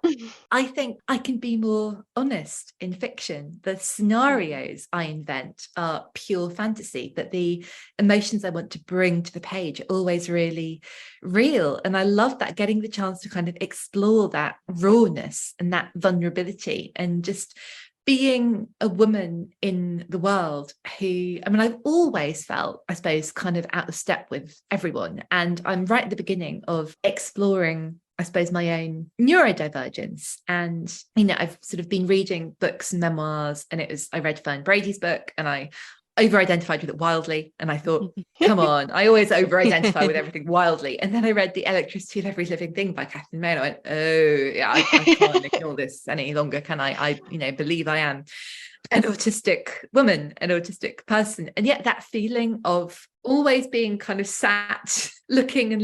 Speaker 3: I think I can be more honest in fiction. The scenarios I invent are pure fantasy, but the emotions I want to bring to the page are always really real. And I love that, getting the chance to kind of explore that rawness and that vulnerability, and just being a woman in the world who, I've always felt, I suppose, kind of out of step with everyone. And I'm right at the beginning of exploring, I suppose, my own neurodivergence. And, I've sort of been reading books and memoirs, and I read Fern Brady's book, and I over-identified with it wildly, and I thought, come on, I always over-identify with everything wildly. And then I read The Electricity of Every Living Thing by Catherine May, and I went, oh yeah, I can't ignore this any longer, can I believe I am an autistic woman, an autistic person. And yet that feeling of always being kind of sat looking and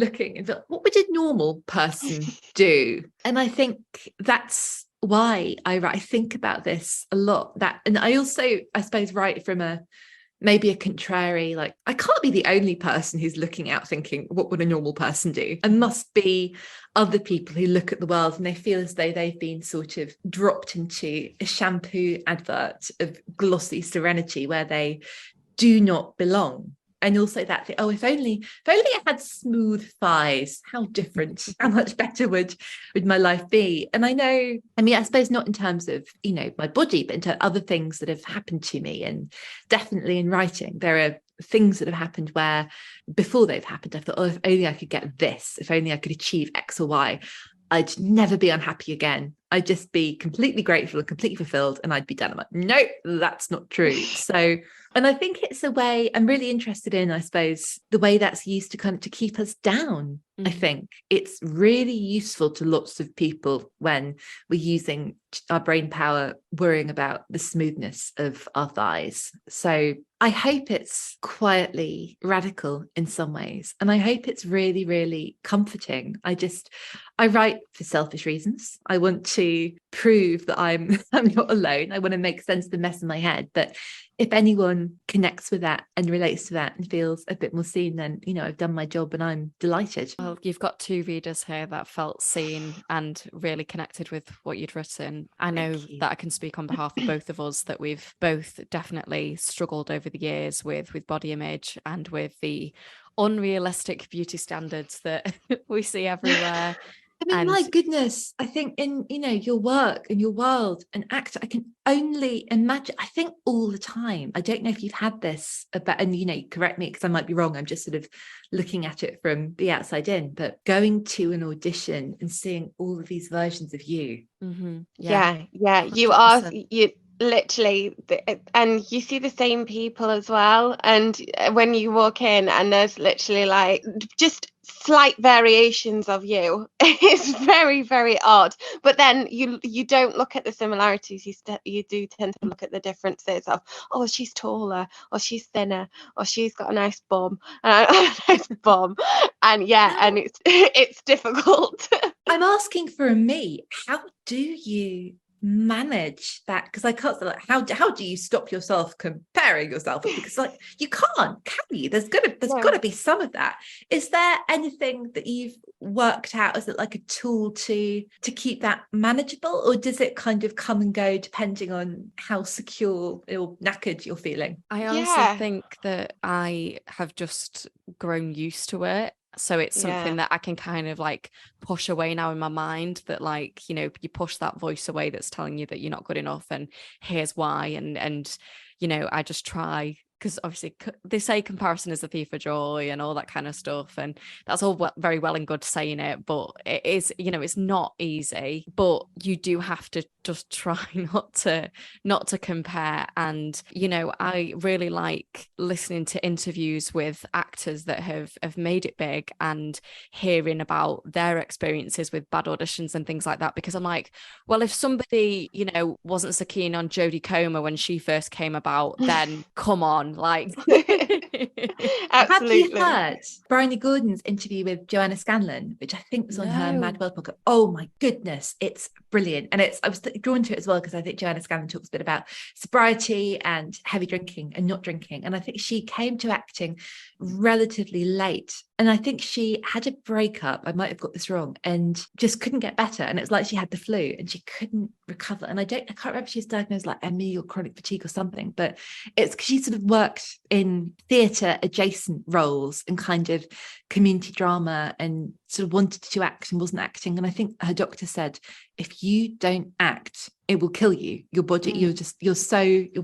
Speaker 3: what would a normal person do? And I think that's why I think about this a lot. And I also, I suppose, write from maybe a contrary, like, I can't be the only person who's looking out thinking, what would a normal person do? And must be other people who look at the world and they feel as though they've been sort of dropped into a shampoo advert of glossy serenity where they do not belong. And also that, if only I had smooth thighs, how different, how much better would my life be? And I know, I suppose not in terms of, my body, but into other things that have happened to me. And definitely in writing, there are things that have happened where before they've happened, I thought, if only I could get this, if only I could achieve X or Y, I'd never be unhappy again. I'd just be completely grateful and completely fulfilled, and I'd be done. I'm like, nope, that's not true. So, and I think it's a way I'm really interested in, I suppose, the way that's used to kind of to keep us down. I think it's really useful to lots of people when we're using our brain power worrying about the smoothness of our thighs. So I hope it's quietly radical in some ways. And I hope it's really, really comforting. I write for selfish reasons. I want to prove that I'm not alone. I want to make sense of the mess in my head. But if anyone connects with that and relates to that and feels a bit more seen, then, I've done my job and I'm delighted.
Speaker 1: Well, you've got two readers here that felt seen and really connected with what you'd written. I know that I can speak on behalf of both of us that we've both definitely struggled over the years with body image and with the unrealistic beauty standards that we see everywhere.
Speaker 3: My goodness, I think in, your work and your world, an actor, I can only imagine, I think all the time, I don't know if you've had this about, and, correct me because I might be wrong, I'm just sort of looking at it from the outside in, but going to an audition and seeing all of these versions of you.
Speaker 2: Mm-hmm. Yeah. You 100%. You literally, and you see the same people as well. And when you walk in and there's literally like just slight variations of you, it's very, very odd. But then you don't look at the similarities, you do tend to look at the differences of, oh, she's taller, or she's thinner, or she's got a nice bum, and a nice bum. And and it's difficult.
Speaker 3: I'm asking for a me. How do you manage that? Because I can't, like, how do you stop yourself comparing yourself? Because like you can't, can you? There's gotta be some of that. Is there anything that you've worked out? Is it like a tool to keep that manageable, or does it kind of come and go depending on how secure or knackered you're feeling?
Speaker 1: I honestly think that I have just grown used to it. So it's something that I can kind of like push away now in my mind, that like, you push that voice away that's telling you that you're not good enough and here's why. And I just try because obviously they say comparison is the thief of joy and all that kind of stuff, and that's all very well and good saying it, but it is, you know, it's not easy, but you do have to just try not to compare. And, you know, I really like listening to interviews with actors that have made it big and hearing about their experiences with bad auditions and things like that, because I'm like, well, if somebody, you know, wasn't so keen on Jodie Comer when she first came about, then come on, like.
Speaker 2: Absolutely.
Speaker 3: Have you heard Bryony Gordon's interview with Joanna Scanlon, which I think was on her Mad World podcast? Oh my goodness, it's brilliant. And I was drawn to it as well because I think Joanna Scanlon talks a bit about sobriety and heavy drinking and not drinking. And I think she came to acting relatively late. And I think she had a breakup, I might have got this wrong, and just couldn't get better. And it was like she had the flu and she couldn't recover. And I can't remember if she was diagnosed like ME or chronic fatigue or something, but it's because she sort of worked in theatre adjacent roles and kind of community drama and sort of wanted to act and wasn't acting. And I think her doctor said, if you don't act, it will kill you. Your body, your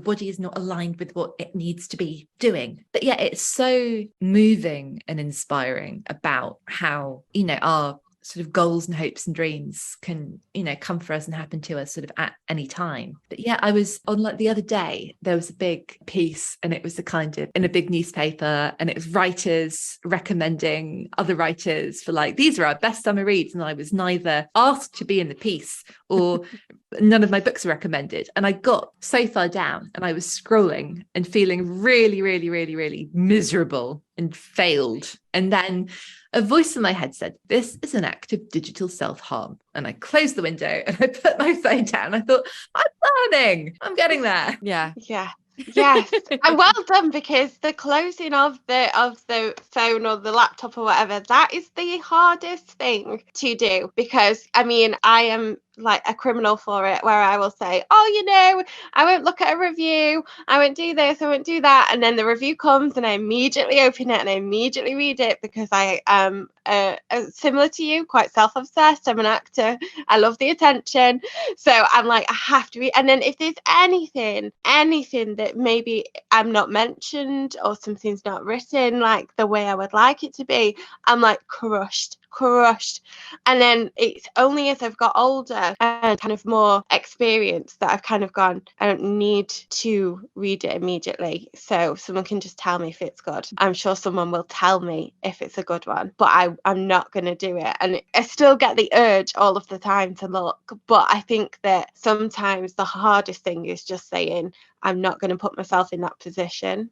Speaker 3: body is not aligned with what it needs to be doing. But yeah, it's so moving and inspiring about how, you know, our sort of goals and hopes and dreams can, you know, come for us and happen to us sort of at any time. But yeah, I was on, like, the other day, there was a big piece and it was the kind of in a big newspaper, and it was writers recommending other writers for, like, these are our best summer reads. And I was neither asked to be in the piece or none of my books were recommended. And I got so far down and I was scrolling and feeling really, really, really, really miserable and failed. And then a voice in my head said, this is an act of digital self-harm. And I closed the window and I put my phone down. I thought, I'm learning. I'm getting there.
Speaker 1: Yeah.
Speaker 2: Yes, and well done, because the closing of the phone or the laptop or whatever, that is the hardest thing to do, because I mean, I am like a criminal for it, where I will say, oh, you know, I won't look at a review, I won't do this, I won't do that, and then the review comes and I immediately open it and I immediately read it, because I am similar to you, quite self-obsessed. I'm an actor, I love the attention, so I'm like, I have to read. And then if there's anything that maybe I'm not mentioned or something's not written like the way I would like it to be, I'm like crushed. And then it's only as I've got older and kind of more experience that I've kind of gone, I don't need to read it immediately, so someone can just tell me if it's good. I'm sure someone will tell me if it's a good one, but I'm not going to do it. And I still get the urge all of the time to look, but I think that sometimes the hardest thing is just saying, I'm not going to put myself in that position.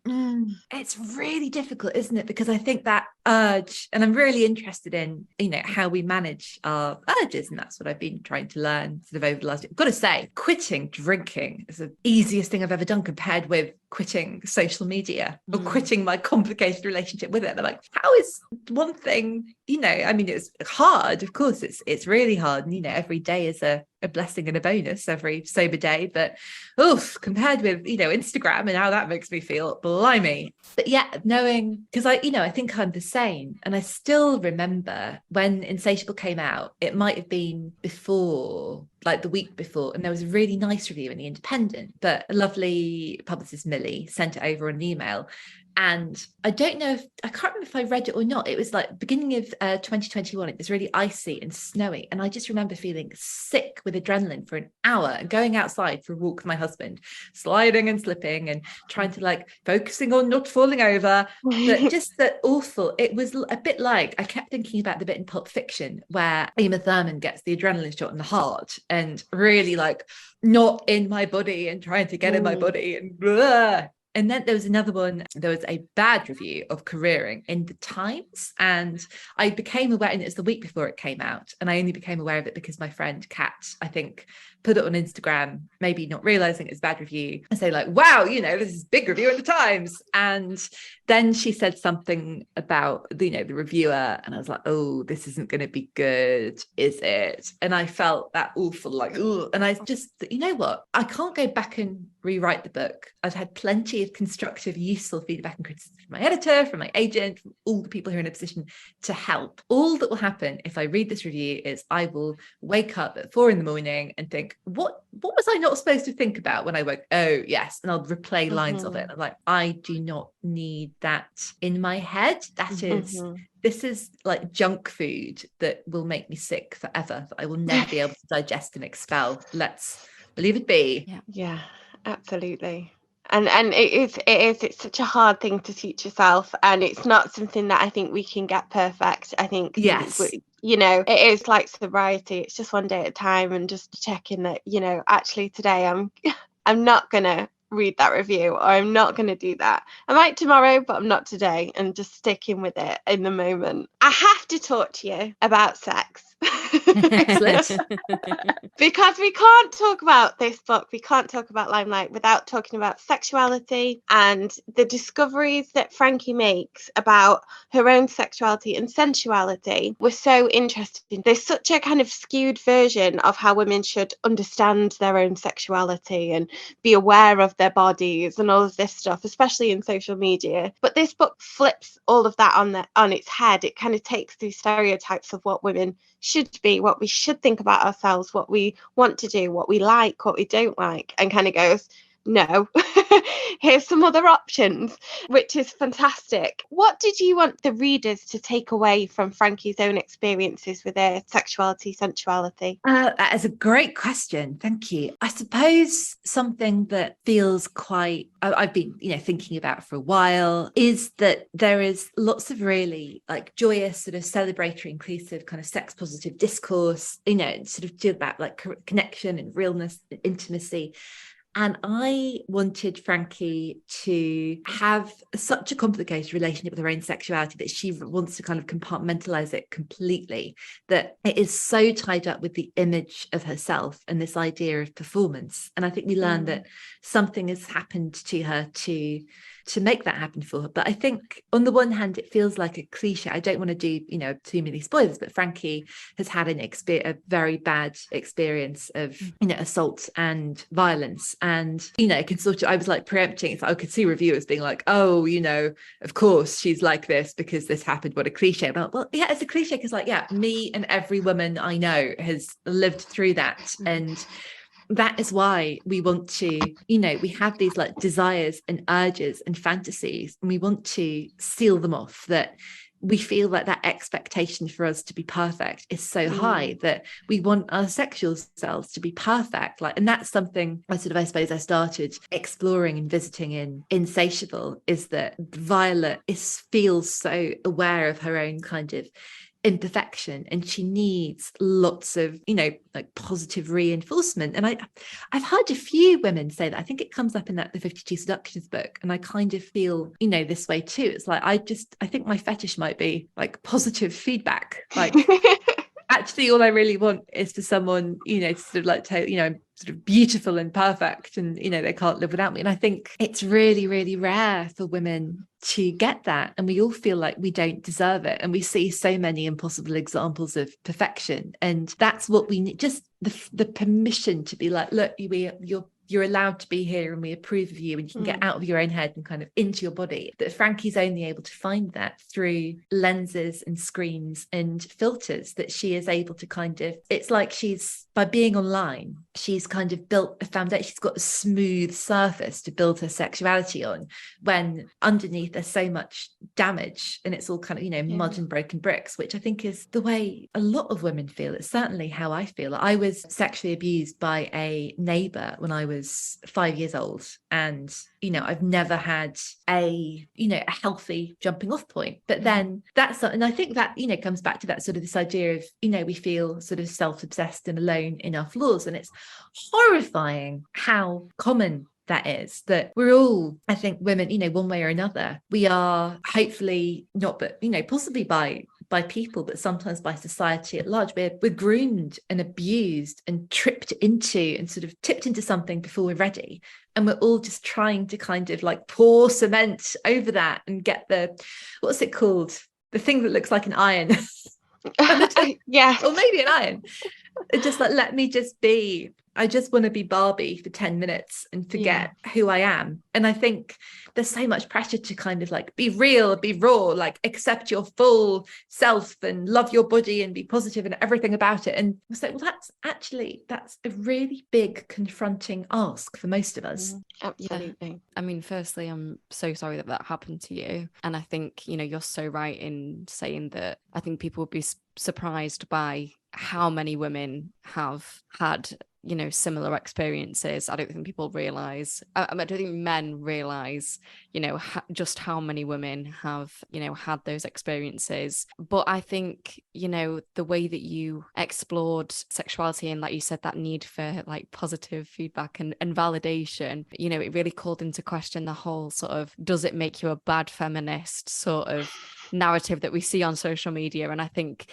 Speaker 3: It's really difficult, isn't it? Because I think that urge, and I'm really interested in, you know, how we manage our urges, and that's what I've been trying to learn sort of over the last. I've got to say, quitting drinking is the easiest thing I've ever done compared with quitting social media or quitting my complicated relationship with it. They're like, how is one thing, you know, I mean, it's hard, of course, it's really hard, and you know, every day is a blessing and a bonus, every sober day, but compared with, you know, Instagram and how that makes me feel, blimey. But yeah, knowing, because I think I'm the same, and I still remember when Insatiable came out, it might have been before, like the week before, and there was a really nice review in The Independent, but a lovely publicist, Millie, sent it over on an email. And I don't know I can't remember if I read it or not. It was like beginning of 2021. It was really icy and snowy. And I just remember feeling sick with adrenaline for an hour and going outside for a walk with my husband, sliding and slipping and trying to, like, focusing on not falling over. But just that awful. It was a bit like, I kept thinking about the bit in Pulp Fiction where Uma Thurman gets the adrenaline shot in the heart and really, like, not in my body and trying to get in my body and blah. And then there was another one, there was a bad review of Careering in the Times, and I became aware, and it was the week before it came out, and I only became aware of it because my friend Kat, I think, put it on Instagram, maybe not realizing it's a bad review, and say, like, wow, you know, this is a big review in the Times. And then she said something about, you know, the reviewer, and I was like, oh, this isn't going to be good, is it? And I felt that awful, like, oh, and I just, you know what, I can't go back and rewrite the book. I've had plenty of constructive, useful feedback and criticism from my editor, from my agent, from all the people who are in a position to help. All that will happen if I read this review is I will wake up at 4 a.m. and think, what was I not supposed to think about when I woke? Oh, yes. And I'll replay lines of it. I'm like, I do not need that in my head. This is like junk food that will make me sick forever, that I will never be able to digest and expel. Let's believe it be.
Speaker 2: Yeah, absolutely. And it's such a hard thing to teach yourself, and it's not something that I think we can get perfect. I think it is like sobriety. It's just one day at a time, and just checking that, actually today I'm not gonna read that review, or I'm not going to do that. I might tomorrow, but I'm not today, and just sticking with it in the moment. I have to talk to you about sex.
Speaker 3: Excellent.
Speaker 2: Because we can't talk about this book, we can't talk about Limelight without talking about sexuality and the discoveries that Frankie makes about her own sexuality and sensuality were so interesting. There's such a kind of skewed version of how women should understand their own sexuality and be aware of their bodies and all of this stuff, especially in social media. But this book flips all of that on its head. It kind of takes these stereotypes of what women should be, what we should think about ourselves, what we want to do, what we like, what we don't like, and kind of goes, no, here's some other options, which is fantastic. What did you want the readers to take away from Frankie's own experiences with their sexuality, sensuality?
Speaker 3: That is a great question. Thank you. I suppose something that feels quite, I've been, thinking about for a while, is that there is lots of really like joyous, sort of celebratory, inclusive kind of sex positive discourse, sort of about like connection and realness and intimacy. And I wanted Frankie to have such a complicated relationship with her own sexuality that she wants to kind of compartmentalize it completely, that it is so tied up with the image of herself and this idea of performance. And I think we learned that something has happened to her to make that happen for her. But I think on the one hand, it feels like a cliche. I don't want to do, too many spoilers, but Frankie has had a very bad experience of, assault and violence. And, can sort of, I was like preempting, I could see reviewers being like, oh, of course she's like this because this happened. What a cliche. But well, yeah, it's a cliche because me and every woman I know has lived through that. And that is why we want to, we have these like desires and urges and fantasies, and we want to seal them off, that we feel like that expectation for us to be perfect is so high that we want our sexual selves to be perfect. And that's something I suppose I started exploring and visiting in Insatiable, is that Violet feels so aware of her own kind of imperfection, and she needs lots of like positive reinforcement. And I've heard a few women say that. I think it comes up in the 52 Seductions book, and I kind of feel this way too. It's like I think my fetish might be like positive feedback, like actually all I really want is for someone to sort of like tell sort of beautiful and perfect, and they can't live without me. And I think it's really, really rare for women to get that, and we all feel like we don't deserve it, and we see so many impossible examples of perfection, and that's what we need, just the permission to be like, look, you're allowed to be here, and we approve of you, and you can get out of your own head and kind of into your body. That Frankie's only able to find that through lenses and screens and filters, that she is able to kind of, it's like by being online, she's kind of built a foundation. She's got a smooth surface to build her sexuality on, when underneath there's so much damage, and it's all kind of, mud and broken bricks, which I think is the way a lot of women feel. It's certainly how I feel. I was sexually abused by a neighbor when I was 5 years old, and I've never had a healthy jumping off point. But then and I think that comes back to that sort of this idea of we feel sort of self-obsessed and alone in our flaws, and it's horrifying how common that is, that we're all, I think, women, one way or another, we are hopefully not, but possibly by people, but sometimes by society at large, we're groomed and abused and tripped into and sort of tipped into something before we're ready, and we're all just trying to kind of like pour cement over that and get what's it called, the thing that looks like an iron.
Speaker 2: Yeah,
Speaker 3: or maybe an iron. It's just like, let me just be I just want to be Barbie for 10 minutes and forget who I am. And I think there's so much pressure to kind of like be real, be raw, like accept your full self and love your body and be positive and everything about it. And I was like, well, that's a really big confronting ask for most of us.
Speaker 2: Absolutely.
Speaker 1: Yeah. I mean, firstly, I'm so sorry that happened to you. And I think, you're so right in saying that I think people would be surprised by how many women have had similar experiences. I don't think people realize, I don't think men realize, just how many women have, had those experiences. But I think, the way that you explored sexuality and, like you said, that need for like positive feedback and validation, it really called into question the whole sort of, does it make you a bad feminist sort of narrative that we see on social media? And I think,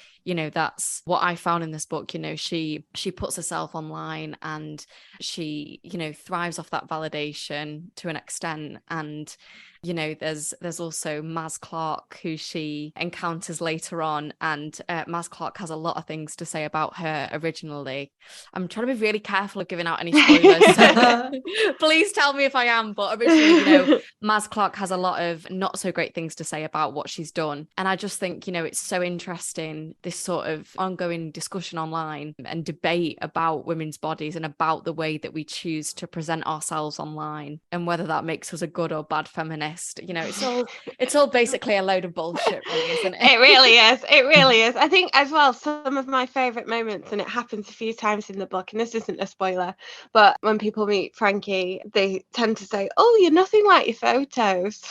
Speaker 1: that's what I found in this book. She puts herself online and she, thrives off that validation to an extent. And there's also Maz Clark, who she encounters later on, and Maz Clark has a lot of things to say about her originally. I'm trying to be really careful of giving out any spoilers, so please tell me if I am, but originally, Maz Clark has a lot of not so great things to say about what she's done. And I just think, it's so interesting, this sort of ongoing discussion online and debate about women's bodies and about the way that we choose to present ourselves online, and whether that makes us a good or bad feminist. It's all basically a load of bullshit, really, isn't it?
Speaker 2: It really is. I think as well, some of my favorite moments, and it happens a few times in the book, and this isn't a spoiler, but when people meet Frankie, they tend to say, "Oh, you're nothing like your photos."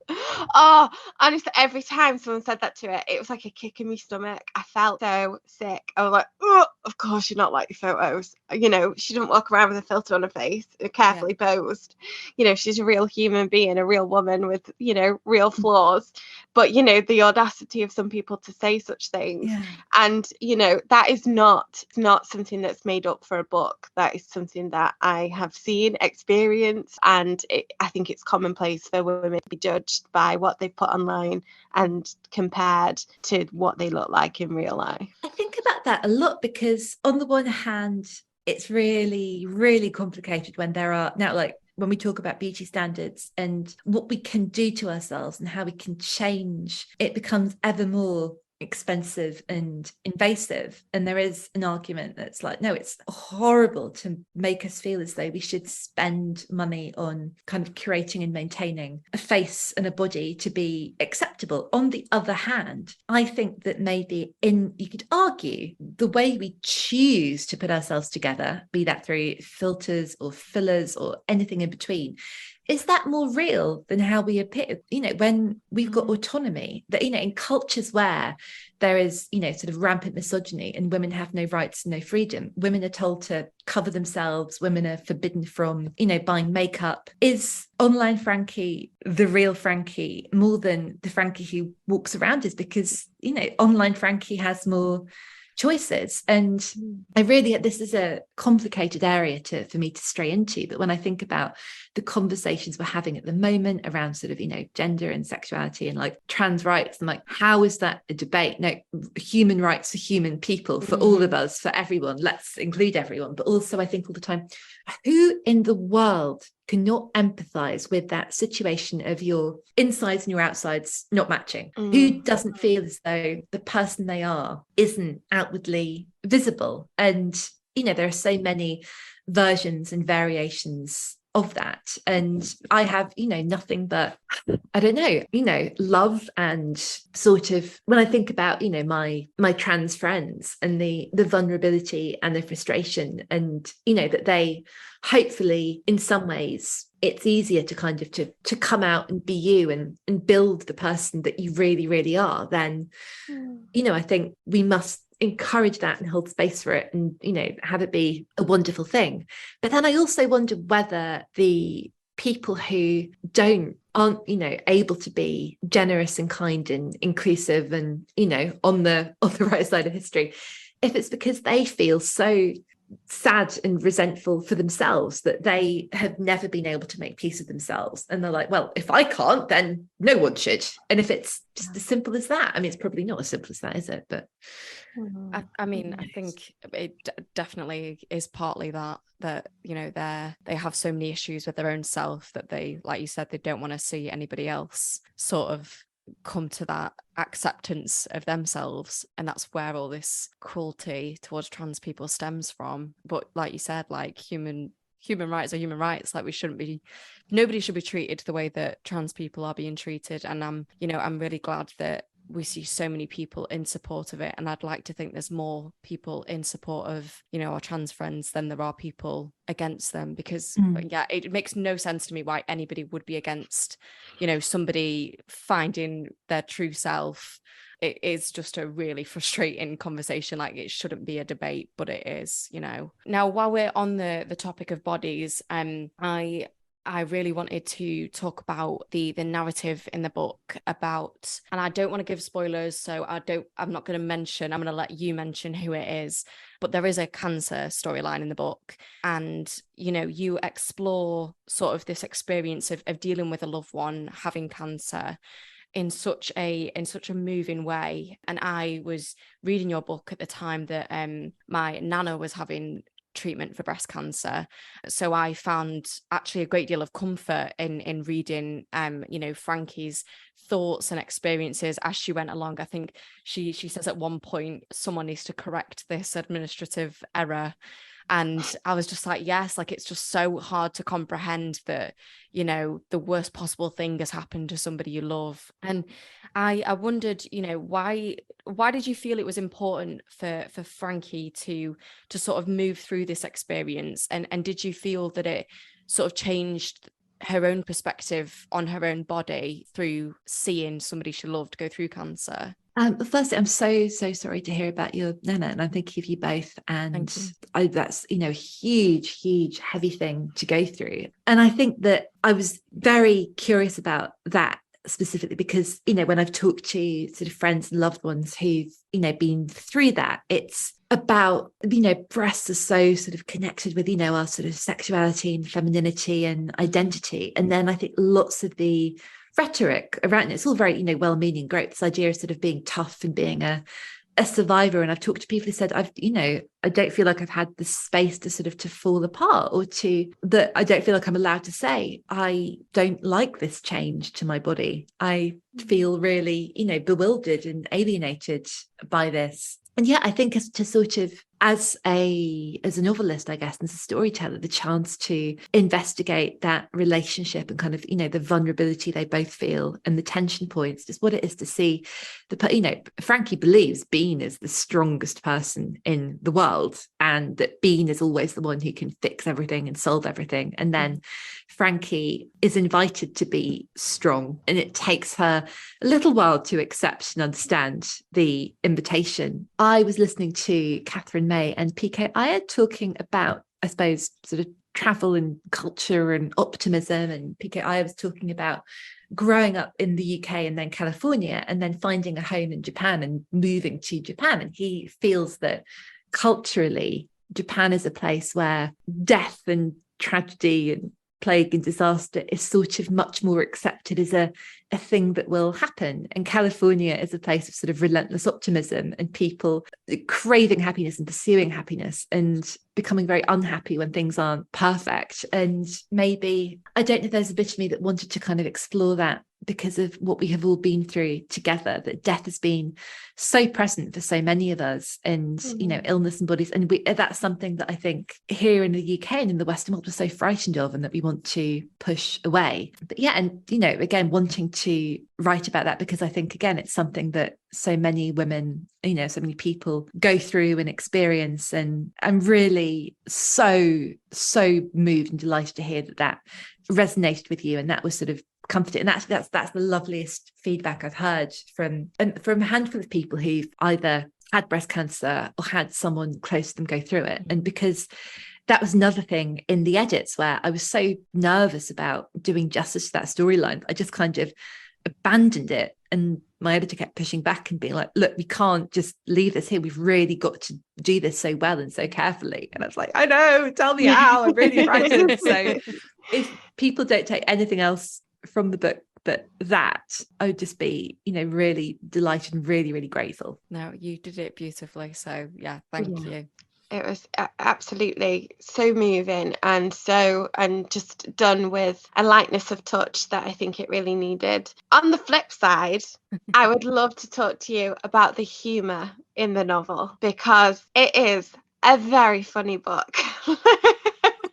Speaker 2: Oh, honestly, every time someone said that to her, it was like a kick in my stomach. I felt so sick. I was like, oh, of course you're not like your photos. She didn't walk around with a filter on her face, carefully posed. She's a real human being, a real woman with, real flaws. But, the audacity of some people to say such things. Yeah. And, that is not something that's made up for a book. That is something that I have seen, experienced, and I think it's commonplace for women to be judged by what they put online and compared to what they look like in real life.
Speaker 3: I think about that a lot because on the one hand, it's really, really complicated when there are now, like, when we talk about beauty standards and what we can do to ourselves and how we can change, it becomes ever more expensive and invasive. And there is an argument that's like, no, it's horrible to make us feel as though we should spend money on kind of curating and maintaining a face and a body to be acceptable. On the other hand, I think that maybe you could argue the way we choose to put ourselves together, be that through filters or fillers or anything in between, is that more real than how we appear? When we've got autonomy, that, in cultures where there is, sort of rampant misogyny and women have no rights, no freedom, women are told to cover themselves, women are forbidden from, buying makeup. Is online Frankie the real Frankie more than the Frankie who walks around is? Because, online Frankie has more choices. And this is a complicated area for me to stray into. But when I think about the conversations we're having at the moment around sort of, gender and sexuality and like trans rights, and like, how is that a debate? No, human rights for human people, for all of us, for everyone, let's include everyone. But also I think all the time, who in the world cannot empathize with that situation of your insides and your outsides not matching? Who doesn't feel as though the person they are isn't outwardly visible? And, there are so many versions and variations of that. And I have, nothing but, I don't know, love and sort of, when I think about, my trans friends and the vulnerability and the frustration and, that they hopefully in some ways it's easier to kind of to come out and be you and build the person that you really, really are, then, I think we must encourage that and hold space for it and, have it be a wonderful thing. But then I also wonder whether the people who aren't, able to be generous and kind and inclusive and, on the right side of history, if it's because they feel so sad and resentful for themselves that they have never been able to make peace with themselves. And they're like, well, if I can't, then no one should. And if it's just as simple as that, I mean, it's probably not as simple as that, is it? But
Speaker 1: I mean, I think it definitely is partly that, you know, they have so many issues with their own self that they, like you said, they don't want to see anybody else sort of come to that acceptance of themselves, and that's where all this cruelty towards trans people stems from. But like you said, like human rights are human rights. Like nobody should be treated the way that trans people are being treated. And I'm really glad that we see so many people in support of it, and I'd like to think there's more people in support of, you know, our trans friends than there are people against them, because it makes no sense to me why anybody would be against, you know, somebody finding their true self. It is just a really frustrating conversation. Like, it shouldn't be a debate, but it is, you know. Now, while we're on the topic of bodies, I really wanted to talk about the narrative in the book about, and I don't want to give spoilers, so I'm not going to let you mention who it is, but there is a cancer storyline in the book. And, you know, you explore sort of this experience of dealing with a loved one having cancer in such a moving way. And I was reading your book at the time that my nana was having treatment for breast cancer, so I found actually a great deal of comfort in reading you know, Frankie's thoughts and experiences as she went along. I think she says at one point, someone needs to correct this administrative error, and I was just like, yes, like, it's just so hard to comprehend that, you know, the worst possible thing has happened to somebody you love. And I wondered, you know, why did you feel it was important for Frankie to sort of move through this experience? And did you feel that it sort of changed her own perspective on her own body through seeing somebody she loved go through cancer?
Speaker 3: Firstly, I'm so sorry to hear about your nana, and I'm thinking of you both. And that's, you know, a huge heavy thing to go through. And I think that I was very curious about that specifically because, you know, when I've talked to sort of friends and loved ones who've, you know, been through that, it's about, you know, breasts are so sort of connected with, you know, our sort of sexuality and femininity and identity. And then I think lots of the rhetoric around it's all very, you know, well-meaning, great, this idea of sort of being tough and being a survivor. And I've talked to people who said, I don't feel like I've had the space to sort of to fall apart, or to that I don't feel like I'm allowed to say I don't like this change to my body. I feel really, you know, bewildered and alienated by this. And yeah, I think as a novelist, I guess, and as a storyteller, the chance to investigate that relationship and kind of, you know, the vulnerability they both feel and the tension points, just what it is to see you know, Frankie believes Bean is the strongest person in the world, and that Bean is always the one who can fix everything and solve everything. And then Frankie is invited to be strong, and it takes her a little while to accept and understand the invitation. I was listening to Catherine May and PK Iyer talking about, I suppose, sort of travel and culture and optimism, and PK Iyer was talking about growing up in the UK and then California, and then finding a home in Japan and moving to Japan. And he feels that culturally, Japan is a place where death and tragedy and plague and disaster is sort of much more accepted as a thing that will happen. And California is a place of sort of relentless optimism and people craving happiness and pursuing happiness and becoming very unhappy when things aren't perfect. And maybe, I don't know, there's a bit of me that wanted to kind of explore that because of what we have all been through together, that death has been so present for so many of us, and you know, illness and bodies, and that's something that I think here in the UK and in the Western world we're so frightened of and that we want to push away. But yeah, and you know, again, wanting to write about that because I think, again, it's something that so many women, you know, so many people go through and experience. And I'm really so moved and delighted to hear that resonated with you, and that was sort of comforting. And that's the loveliest feedback I've heard from a handful of people who've either had breast cancer or had someone close to them go through it. And because that was another thing in the edits where I was so nervous about doing justice to that storyline, I just kind of abandoned it. And my editor kept pushing back and being like, look, we can't just leave this here. We've really got to do this so well and so carefully. And I was like, I know, tell me how. I'm really frightened. So if people don't take anything else from the book but that, I would just be, really delighted and really, really grateful.
Speaker 1: No, you did it beautifully. So yeah, thank you.
Speaker 2: It was absolutely so moving and just done with a lightness of touch that I think it really needed. On the flip side, I would love to talk to you about the humour in the novel, because it is a very funny book.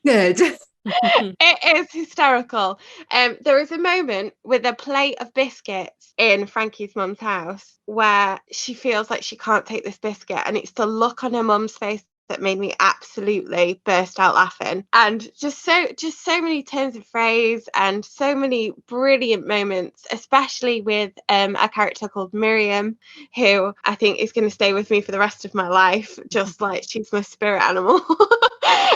Speaker 3: Good.
Speaker 2: It is hysterical. There is a moment with a plate of biscuits in Frankie's mum's house where she feels like she can't take this biscuit, and it's the look on her mum's face that made me absolutely burst out laughing. And just so many turns of phrase and so many brilliant moments, especially with a character called Miriam, who I think is going to stay with me for the rest of my life, just like she's my spirit animal.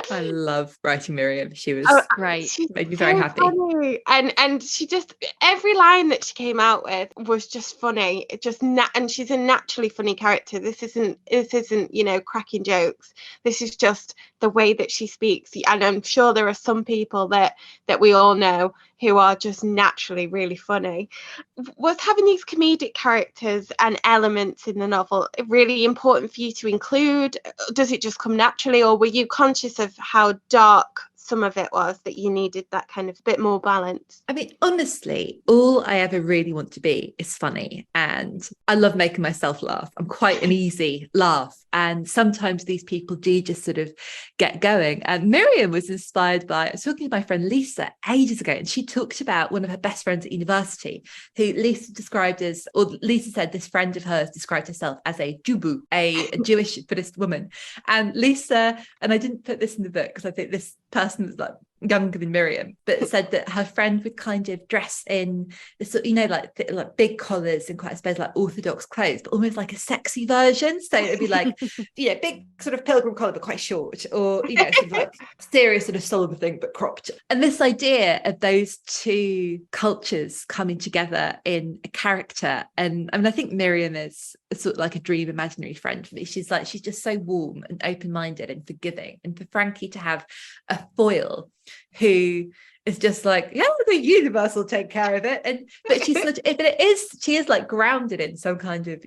Speaker 3: I love writing Miriam. She was
Speaker 1: great.
Speaker 3: Made me very happy.
Speaker 2: Funny. And she just, every line that she came out with was just funny. And she's a naturally funny character. This isn't cracking jokes. This is just the way that she speaks. And I'm sure there are some people that we all know who are just naturally really funny. Was having these comedic characters and elements in the novel really important for you to include? Does it just come naturally, or were you conscious of how dark some of it was, that you needed that kind of bit more balance?
Speaker 3: I mean, honestly, all I ever really want to be is funny, and I love making myself laugh. I'm quite an easy laugh, and sometimes these people do just sort of get going. And Miriam was inspired by, I was talking to my friend Lisa ages ago, and she talked about one of her best friends at university, who Lisa said this friend of hers described herself as a jubu, a Jewish Buddhist woman. And Lisa, and I didn't put this in the book because I think this person was like younger than Miriam, but said that her friend would kind of dress in this, like big collars and quite, I suppose, like orthodox clothes, but almost like a sexy version. So it'd be like, big sort of pilgrim collar but quite short, or sort of like serious sort of soul thing but cropped. And this idea of those two cultures coming together in a character, and I mean, I think Miriam is sort of like a dream imaginary friend for me. She's just so warm and open-minded and forgiving, and for Frankie to have a foil who is just like, yeah, the universe will take care of it. But she is like grounded in some kind of,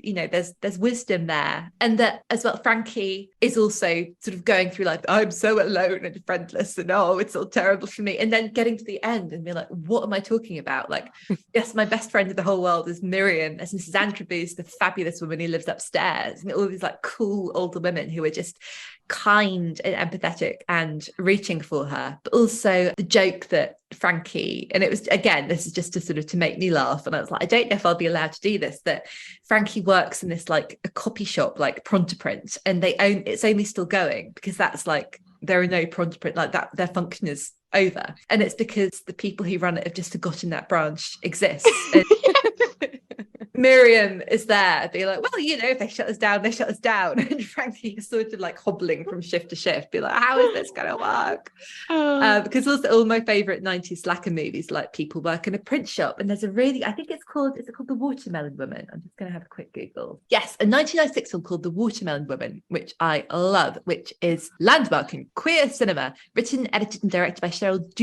Speaker 3: there's wisdom there. And that as well, Frankie is also sort of going through life, I'm so alone and friendless, and it's all terrible for me. And then getting to the end and being like, what am I talking about? Like, yes, my best friend in the whole world is Miriam, as Mrs. Antrobus, the fabulous woman who lives upstairs, and all these like cool older women who are just kind and empathetic and reaching for her. But also the joke that Frankie, and it was, again, this is just to make me laugh, and I was like, I don't know if I'll be allowed to do this, that Frankie works in this like a copy shop, like Prontoprint, and it's only still going because that's like, there are no Prontoprint like that, their function is over, and it's because the people who run it have just forgotten that branch exists. And Miriam is there being like, well, if they shut us down, they shut us down. And Frankie is sort of like hobbling from shift to shift, be like, how is this going to work? Because also all my favorite 90s slacker movies, like people work in a print shop, and there's a really, I think is it called The Watermelon Woman? I'm just going to have a quick Google. Yes, a 1996 film called The Watermelon Woman, which I love, which is landmark in queer cinema, written, edited and directed by Cheryl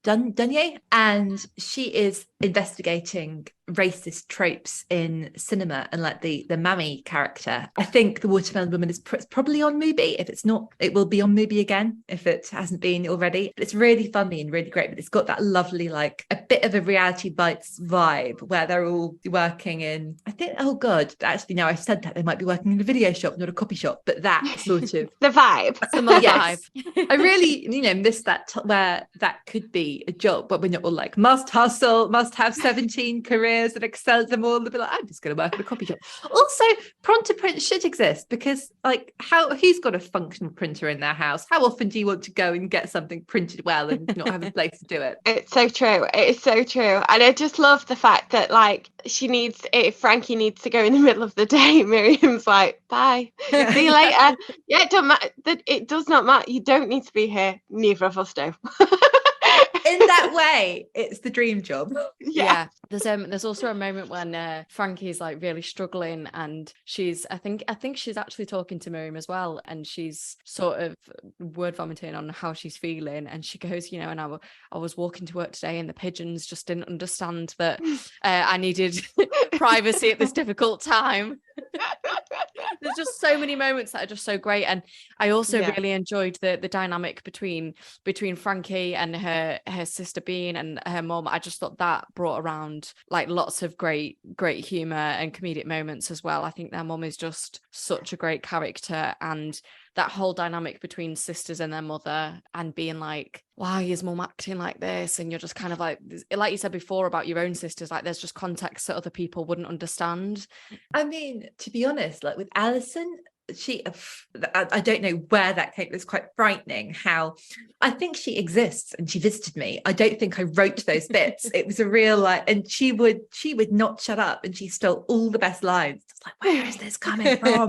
Speaker 3: Dunye, and she is investigating racist tropes in cinema, and like the mammy character. I think The Watermelon Woman is probably on Mubi. If it's not, it will be on Mubi again if it hasn't been already. But it's really funny and really great, but it's got that lovely, like a bit of a Reality Bites vibe where they're all working in, I think, oh god, actually now I've said that, they might be working in a video shop, not a copy shop, but that sort of
Speaker 2: the vibe,
Speaker 1: similar vibe.
Speaker 3: I really miss that where that could be a job, but we're not all like must hustle, must have 17 careers and excel them all. They'll be like, I'm just going to work in a copy shop. Also, Prontoprint should exist, because like, who's got a functional printer in their house? How often do you want to go and get something printed well and not have a place to do it?
Speaker 2: It's so true. It is so true. And I just love the fact that like if Frankie needs to go in the middle of the day, Miriam's like, bye, see you later. Yeah, it doesn't matter. It does not matter. You don't need to be here. Neither of us do.
Speaker 3: in that way, it's the dream job.
Speaker 1: Yeah. There's also a moment when Frankie's like really struggling, and I think she's actually talking to Miriam as well, and she's sort of word vomiting on how she's feeling, and she goes, and I was walking to work today and the pigeons just didn't understand that I needed privacy at this difficult time. There's just so many moments that are just so great, and I also really enjoyed the dynamic between Frankie and her sister Bean and her mom. I just thought that brought around like lots of great humor and comedic moments as well. I think their mom is just such a great character, and that whole dynamic between sisters and their mother, and being like, why is mum acting like this? And you're just kind of like you said before about your own sisters, like there's just context that other people wouldn't understand.
Speaker 3: I mean, to be honest, like with Alison, I don't know where that came. It was quite frightening how I think she exists and she visited me. I don't think I wrote those bits. It was a real and she would not shut up, and she stole all the best lines. It's like, where is this coming from?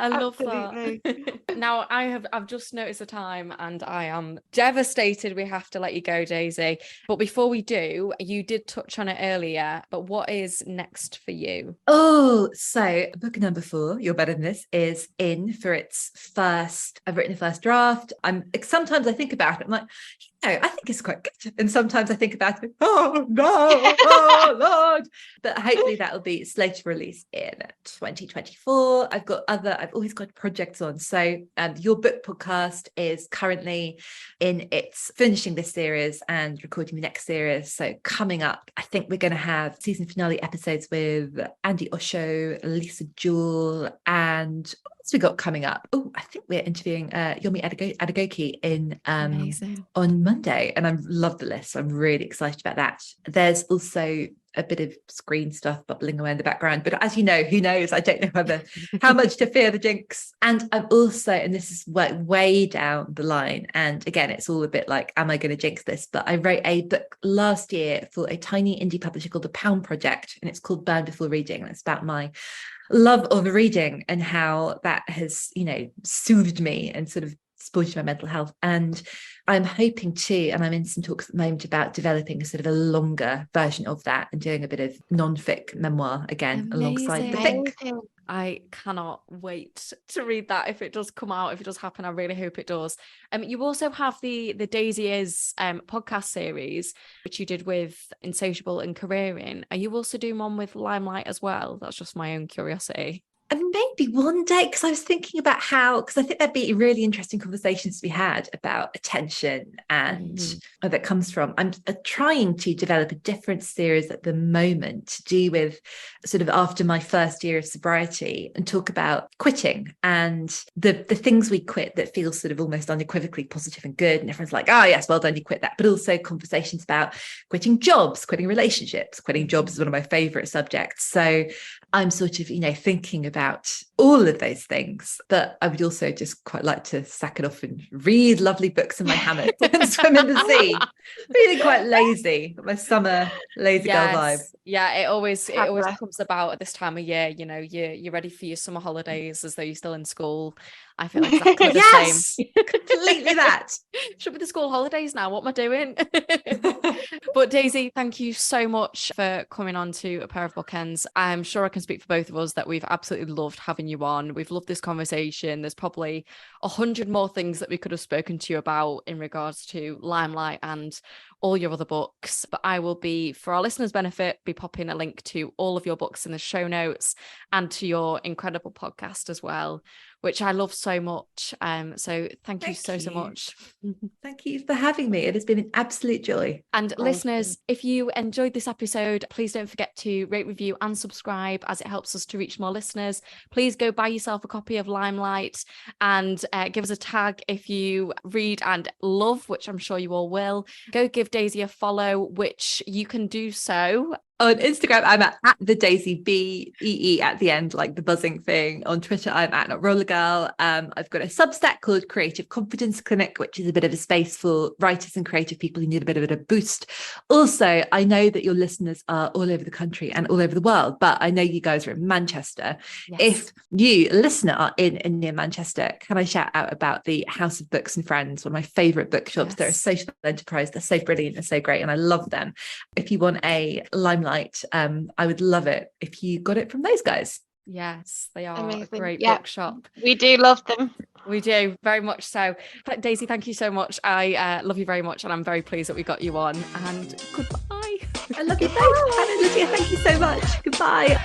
Speaker 1: I love that. Now I've just noticed the time and I am devastated we have to let you go, Daisy. But before we do, you did touch on it earlier, but what is next for you?
Speaker 3: Oh, so book number 4, You're Better Than This, is in for its first. I've written the first draft. Sometimes I think about it, I'm like, I think it's quite good. And sometimes I think about it, oh no, oh Lord. But hopefully that will be slated for release in 2024. I've always got projects on. So Your Book podcast is currently finishing this series and recording the next series. So coming up, I think we're going to have season finale episodes with Andy Osho, Lisa Jewell, and what's we got coming up? Oh, I think we're interviewing Yomi Adegoke on Monday, and I love the list. So I'm really excited about that. There's also a bit of screen stuff bubbling away in the background, but as you know, who knows? I don't know how much to fear the jinx. And I'm also, and this is way down the line, and again, it's all a bit like, am I going to jinx this? But I wrote a book last year for a tiny indie publisher called The Pound Project, and it's called Burn Before Reading, and it's about my love of reading and how that has, soothed me and sort of supported my mental health. And I'm hoping to, and I'm in some talks at the moment about developing a sort of a longer version of that and doing a bit of non-fic memoir again.
Speaker 1: Amazing.
Speaker 3: Alongside the fic.
Speaker 1: I cannot wait to read that if it does come out, if it does happen. I really hope it does. You also have the Daisy Is podcast series, which you did with Insatiable and Careering. Are you also doing one with Limelight as well? That's just my own curiosity.
Speaker 3: And maybe one day, because I was thinking about because I think there'd be really interesting conversations to be had about attention and where that comes from. I'm trying to develop a different series at the moment to do with sort of after my first year of sobriety, and talk about quitting and the things we quit that feel sort of almost unequivocally positive and good. And everyone's like, oh yes, well done, you quit that. But also conversations about quitting jobs, quitting relationships. Quitting jobs is one of my favorite subjects. So I'm sort of, thinking about all of those things, but I would also just quite like to sack it off and read lovely books in my hammock and swim in the sea. Feeling quite lazy, my summer lazy girl vibe.
Speaker 1: Yeah, it always comes about at this time of year. You're ready for your summer holidays as though you're still in school. I feel exactly the same.
Speaker 3: Completely that.
Speaker 1: Should be the school holidays now. What am I doing? But Daisy, thank you so much for coming on to A Pair of Bookends. I'm sure I can speak for both of us that we've absolutely loved having you on. We've loved this conversation. There's probably 100 more things that we could have spoken to you about in regards to Limelight and all your other books, but I will be, for our listeners' benefit, be popping a link to all of your books in the show notes and to your incredible podcast as well, which I love so much. So thank you so much.
Speaker 3: Thank you for having me. It has been an absolute joy.
Speaker 1: And listeners, if you enjoyed this episode, please don't forget to rate, review and subscribe, as it helps us to reach more listeners. Please go buy yourself a copy of Limelight and give us a tag if you read and love, which I'm sure you all will. Go give Daisy a follow, which you can do so
Speaker 3: On Instagram, I'm at the Daisy BEE at the end, like the buzzing thing. On Twitter, I'm at Not Roller Girl. I've got a Substack called Creative Confidence Clinic, which is a bit of a space for writers and creative people who need a bit of a boost. Also, I know that your listeners are all over the country and all over the world, but I know you guys are in Manchester.
Speaker 1: Yes.
Speaker 3: If you, listener, are in near Manchester, can I shout out about the House of Books and Friends, one of my favourite bookshops?
Speaker 1: Yes.
Speaker 3: They're a social enterprise. They're so brilliant. They're so great. And I love them. If you want a Limelight, I would love it if you got it from those guys.
Speaker 1: Yes, they are
Speaker 2: Amazing.
Speaker 1: a great
Speaker 2: Yeah.
Speaker 1: bookshop.
Speaker 2: We do love them.
Speaker 1: We do, very much so. But Daisy, thank you so much. I love you very much, and I'm very pleased that we got you on. And goodbye.
Speaker 3: I love you both. Hannah and Lydia, thank you so much. Goodbye.